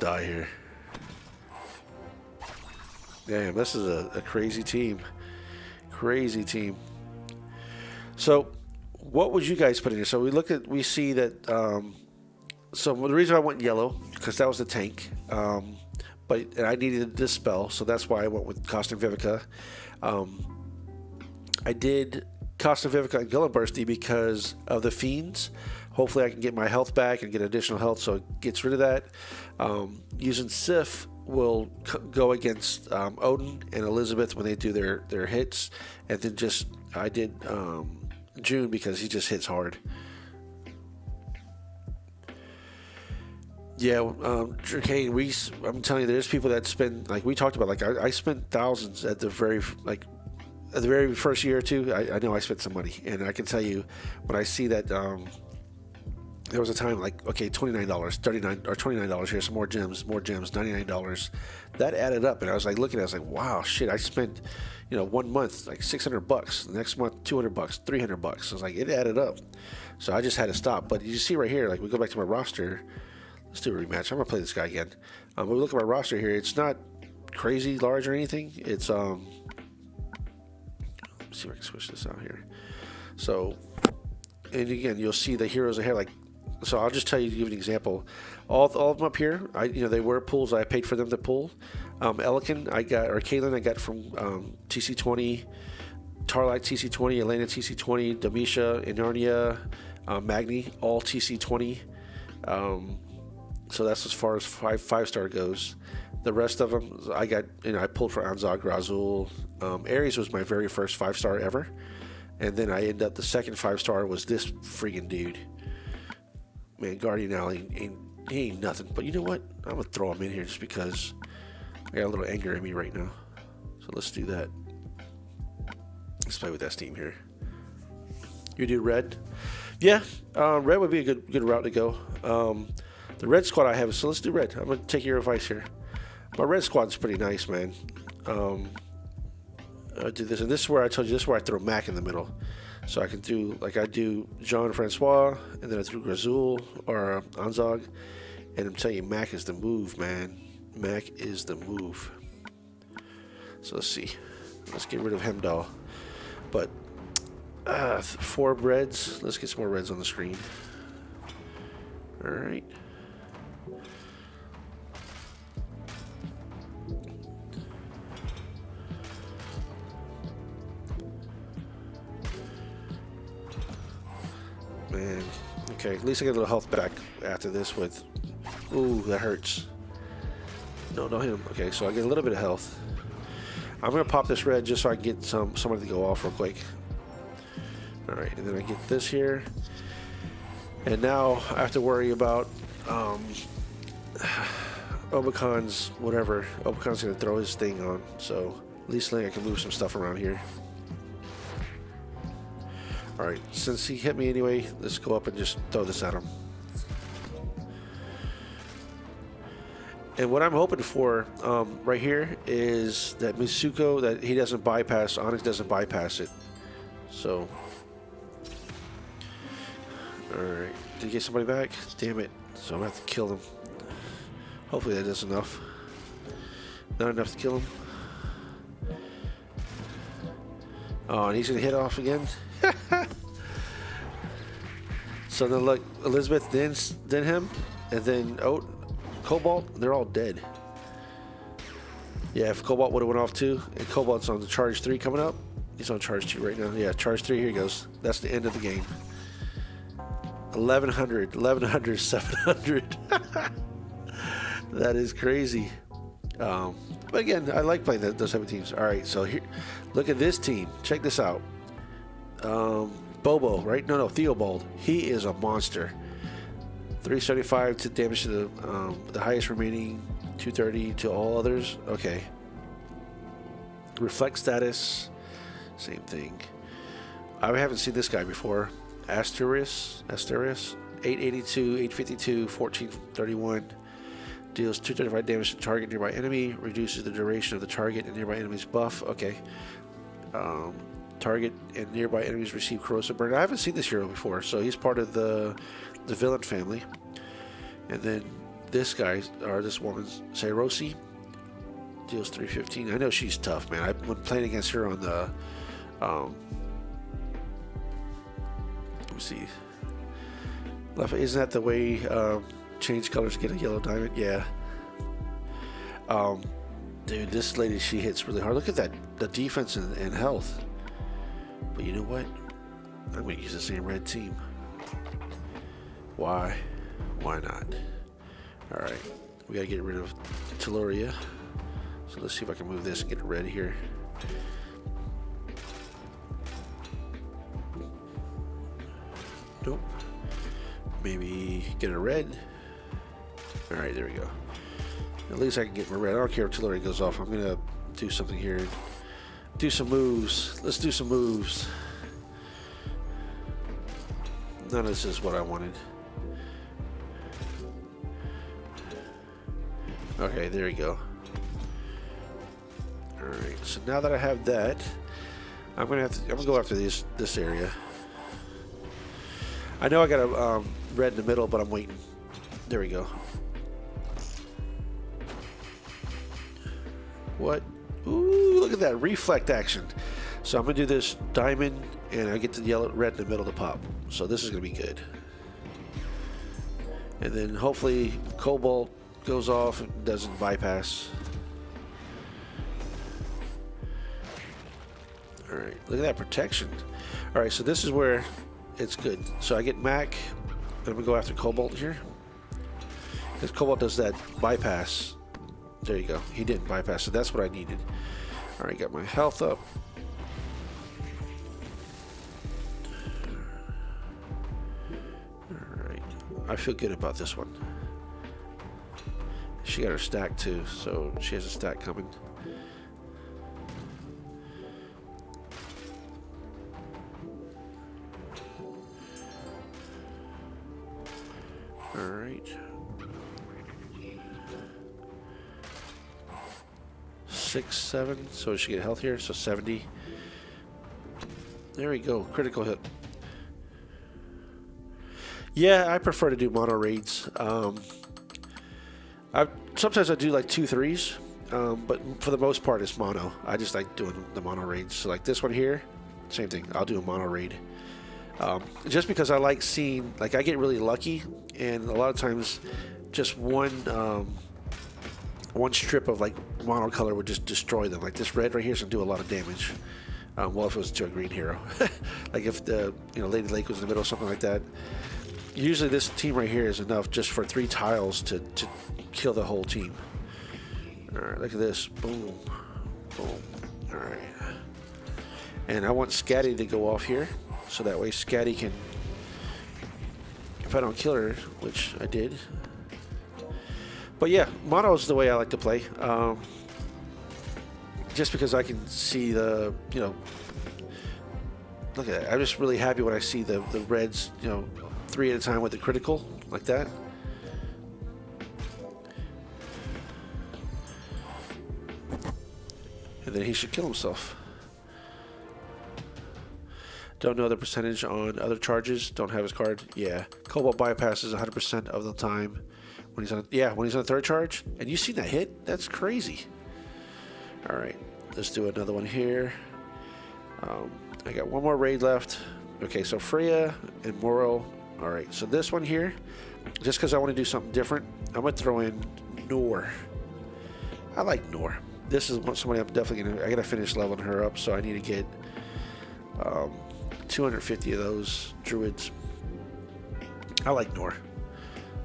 die here. Damn, this is a crazy team. Crazy team. So what would you guys put in here? So we see that. So the reason I went yellow because that was the tank, but I needed this spell, so that's why I went with Costume Vivica. I did Costume Vivica and Golden Bursty because of the fiends. Hopefully, I can get my health back and get additional health, so it gets rid of that. Using Sif will go against Odin and Elizabeth when they do their hits, and then just I did. June because he just hits hard. Yeah, Dracane, I'm telling you, there's people that spend, like we talked about, like I spent thousands at the very first year or two. I know I spent some money, and I can tell you when I see that there was a time like, okay, $29, $39 or $29 here, some more gems, $99. That added up, and I was like looking at it, I was like, wow, shit, I spent 1 month like $600, the next month $200, $300. So it's like it added up. So I just had to stop. But you see right here, like we go back to my roster. Let's do a rematch. I'm gonna play this guy again. When we look at my roster here, it's not crazy large or anything. It's let's see if I can switch this out here. So, and again, you'll see the heroes ahead. Like, so I'll just tell you to give an example. All of them up here, they were pools. I paid for them to pull. Elikin, Kaylin, I got from TC20, Tarlac TC20, Elena TC20, Domitia, Inarnia, Magni, all TC20. So that's as far as five-star goes. The rest of them, I got, I pulled for Anzog, Razul. Ares was my very first 5-star ever. And then I ended up, the second 5-star was this friggin' dude. Man, Guardian Alley, he ain't nothing. But you know what? I'm going to throw him in here just because I got a little anger in me right now. So let's do that. Let's play with that steam here. You do red? Yeah, red would be a good route to go. The red squad I have, so let's do red. I'm going to take your advice here. My red squad's pretty nice, man. I do this, and this is where I told you, this is where I throw Mac in the middle. So I can do, like I do Jean-Francois, and then I threw Grazul or Anzog. And I'm telling you, Mac is the move, man. Mac is the move. So let's see. Let's get rid of Hemdall. But 4 reds. Let's get some more reds on the screen. All right. Man. Okay, at least I get a little health back after this with... Ooh, that hurts. No, don't hit him. Okay, so I get a little bit of health. I'm going to pop this red just so I can get somebody to go off real quick. Alright, and then I get this here. And now I have to worry about Obacon's whatever. Obacon's going to throw his thing on, so at least I can move some stuff around here. Alright, since he hit me anyway, let's go up and just throw this at him. And what I'm hoping for right here is that Mitsuko, that he doesn't bypass, Onyx doesn't bypass it. So, alright, did you get somebody back? Damn it, so I'm going to have to kill them. Hopefully that does enough. Not enough to kill him. Oh, and he's going to hit off again. So then look, Elizabeth, then him, and then Cobalt, they're all dead. Yeah, if Cobalt would have went off too, and Cobalt's on the charge 3 coming up. He's on charge 2 right now. Yeah, charge 3, here he goes. That's the end of the game. 1100, 700. That is crazy. But again, I like playing those type of teams. All right, so here, look at this team. Check this out. Bobo, right? No, Theobald. He is a monster. 375 to damage to the highest remaining, 230 to all others. Okay. Reflect status, same thing. I haven't seen this guy before. Asterius, 882, 852, 1431. Deals 235 damage to target nearby enemy. Reduces the duration of the target and nearby enemy's buff. Okay. Target and nearby enemies receive corrosive burn. I haven't seen this hero before, so he's part of the villain family. And then this guy, or this woman, Sayrosi, deals 315. I know she's tough, man. I've been playing against her on the let me see. Isn't that the way change colors get a yellow diamond? Yeah. Dude, this lady, she hits really hard. Look at that, the defense and health. But you know what? I'm going to use the same red team. Why? Why not? Alright. We got to get rid of Teluria. So let's see if I can move this and get it red here. Nope. Maybe get a red. Alright, there we go. At least I can get my red. I don't care if Teluria goes off. I'm going to do something here. Do some moves. Let's do some moves. None of this is what I wanted. Okay, there you go. Alright, so now that I have that, I'm gonna go after this area. I know I got a red in the middle, but I'm waiting. There we go. What? Ooh, look at that reflect action. So I'm gonna do this diamond, and I get the yellow, red in the middle to pop. So this is gonna be good. And then hopefully Cobalt goes off and doesn't bypass. All right, look at that protection. All right, so this is where it's good. So I get Mac, and I'm gonna go after Cobalt here, because Cobalt does that bypass. There you go. He didn't bypass, so that's what I needed. All right, got my health up. All right, I feel good about this one. She got her stack too, so she has a stack coming. All right. 6, 7, so she get health here, so 70. There we go, critical hit. Yeah, I prefer to do mono raids. Sometimes I do like 2 3s, but for the most part it's mono. I just like doing the mono raids. So like this one here, same thing. I'll do a mono raid. Just because I like seeing, like I get really lucky, and a lot of times just one strip of like monocolor would just destroy them. Like this red right here is gonna do a lot of damage. Well, if it was to a green hero, like if the Lady Lake was in the middle, something like that. Usually this team right here is enough just for 3 tiles to kill the whole team. All right, look at this. Boom, boom. All right, and I want Scatty to go off here, so that way Scatty can if I don't kill her, which I did. But yeah, mono is the way I like to play. Just because I can see the, you know, look at that. I'm just really happy when I see the reds, you know, 3 at a time with the critical, like that. And then he should kill himself. Don't know the percentage on other charges. Don't have his card. Yeah. Cobalt bypasses 100% of the time when he's on. Yeah, when he's on the third charge. And you seen that hit? That's crazy. All right. Let's do another one here. I got one more raid left. Okay, so Freya and Moro. All right. So this one here, just because I want to do something different, I'm gonna throw in Nor. I like Nor. This is somebody I'm definitely gonna. I gotta finish leveling her up, so I need to get 250 of those druids. I like Nor.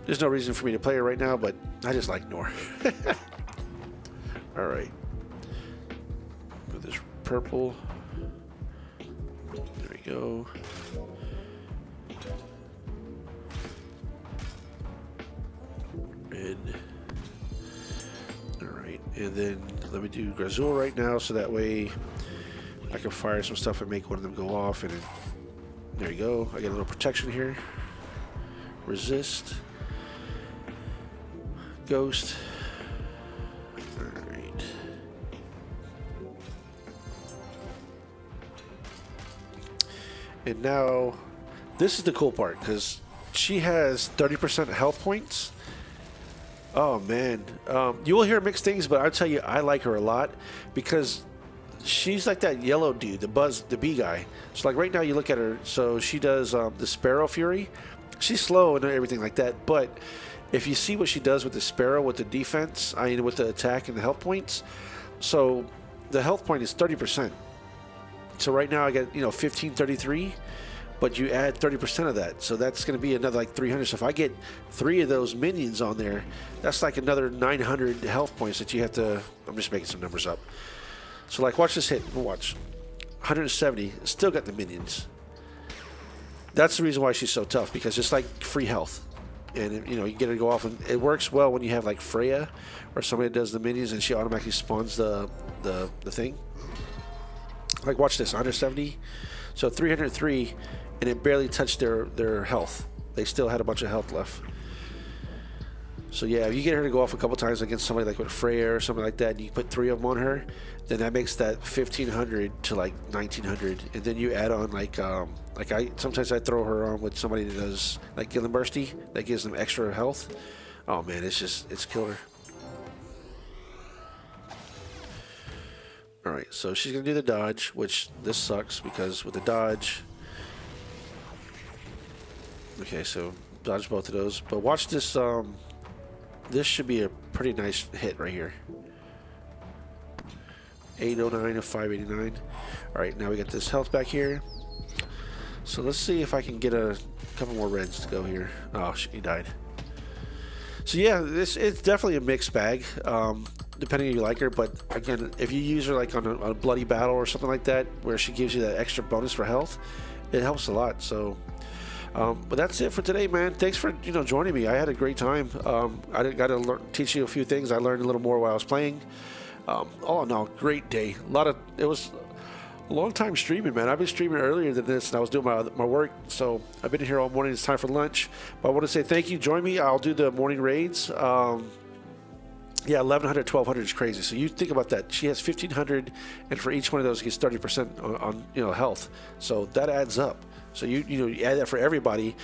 There's no reason for me to play her right now, but I just like Nor. All right. With this purple. There we go. Red. All right, and then let me do Grazul right now, so that way I can fire some stuff and make one of them go off. And then, there you go. I get a little protection here. Resist. Ghost. Alright. And now, this is the cool part, because she has 30% health points. Oh man. You will hear mixed things, but I'll tell you, I like her a lot, because she's like that yellow dude, the bee guy. So like right now you look at her, so she does the Sparrow Fury. She's slow and everything like that, but if you see what she does with the Sparrow, with the defense, I mean with the attack and the health points, so the health point is 30%. So right now I get, you know, 1533, but you add 30% of that, so that's going to be another like 300. So if I get 3 of those minions on there, that's like another 900 health points that you have to. I'm just making some numbers up. So like, watch this hit. Watch, 170. Still got the minions. That's the reason why she's so tough, because it's like free health, and you know, you get her to go off, and it works well when you have like Freya or somebody that does the minions, and she automatically spawns the thing. Like, watch this, 170. So 303, and it barely touched their health. They still had a bunch of health left. So yeah, if you get her to go off a couple times against somebody like with Freya or something like that, and you put 3 of them on her, then that makes that 1500 to like 1900, and then you add on like sometimes I throw her on with somebody that does like Gillenbursty, that gives them extra health. Oh man, it's killer. All right, so she's gonna do the dodge, which this sucks because with the dodge. Okay, so dodge both of those, but watch this. This should be a pretty nice hit right here. 809 of 589. All right, now we got this health back here. So let's see if I can get a couple more reds to go here. Oh, he died. So yeah, it's definitely a mixed bag, depending on you like her. But again, if you use her like on a bloody battle or something like that, where she gives you that extra bonus for health, it helps a lot. So. But that's it for today, man. Thanks for joining me. I had a great time. I got to teach you a few things. I learned a little more while I was playing. All in all, great day. It was a long time streaming, man. I've been streaming earlier than this, and I was doing my work. So I've been here all morning. It's time for lunch. But I want to say thank you. Join me. I'll do the morning raids. Yeah, 1100, 1200 is crazy. So you think about that. She has 1500, and for each one of those, gets 30% on health. So that adds up. So you add that for everybody.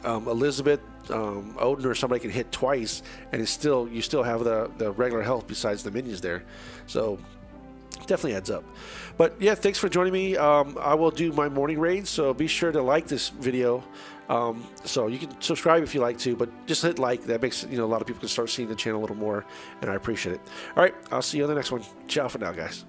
Elizabeth, Odin, or somebody can hit twice, and you still have the regular health besides the minions there. So definitely adds up. But yeah, thanks for joining me. I will do my morning raids, so be sure to like this video. So you can subscribe if you like to, but just hit like. That makes a lot of people can start seeing the channel a little more, and I appreciate it. All right, I'll see you on the next one. Ciao for now, guys.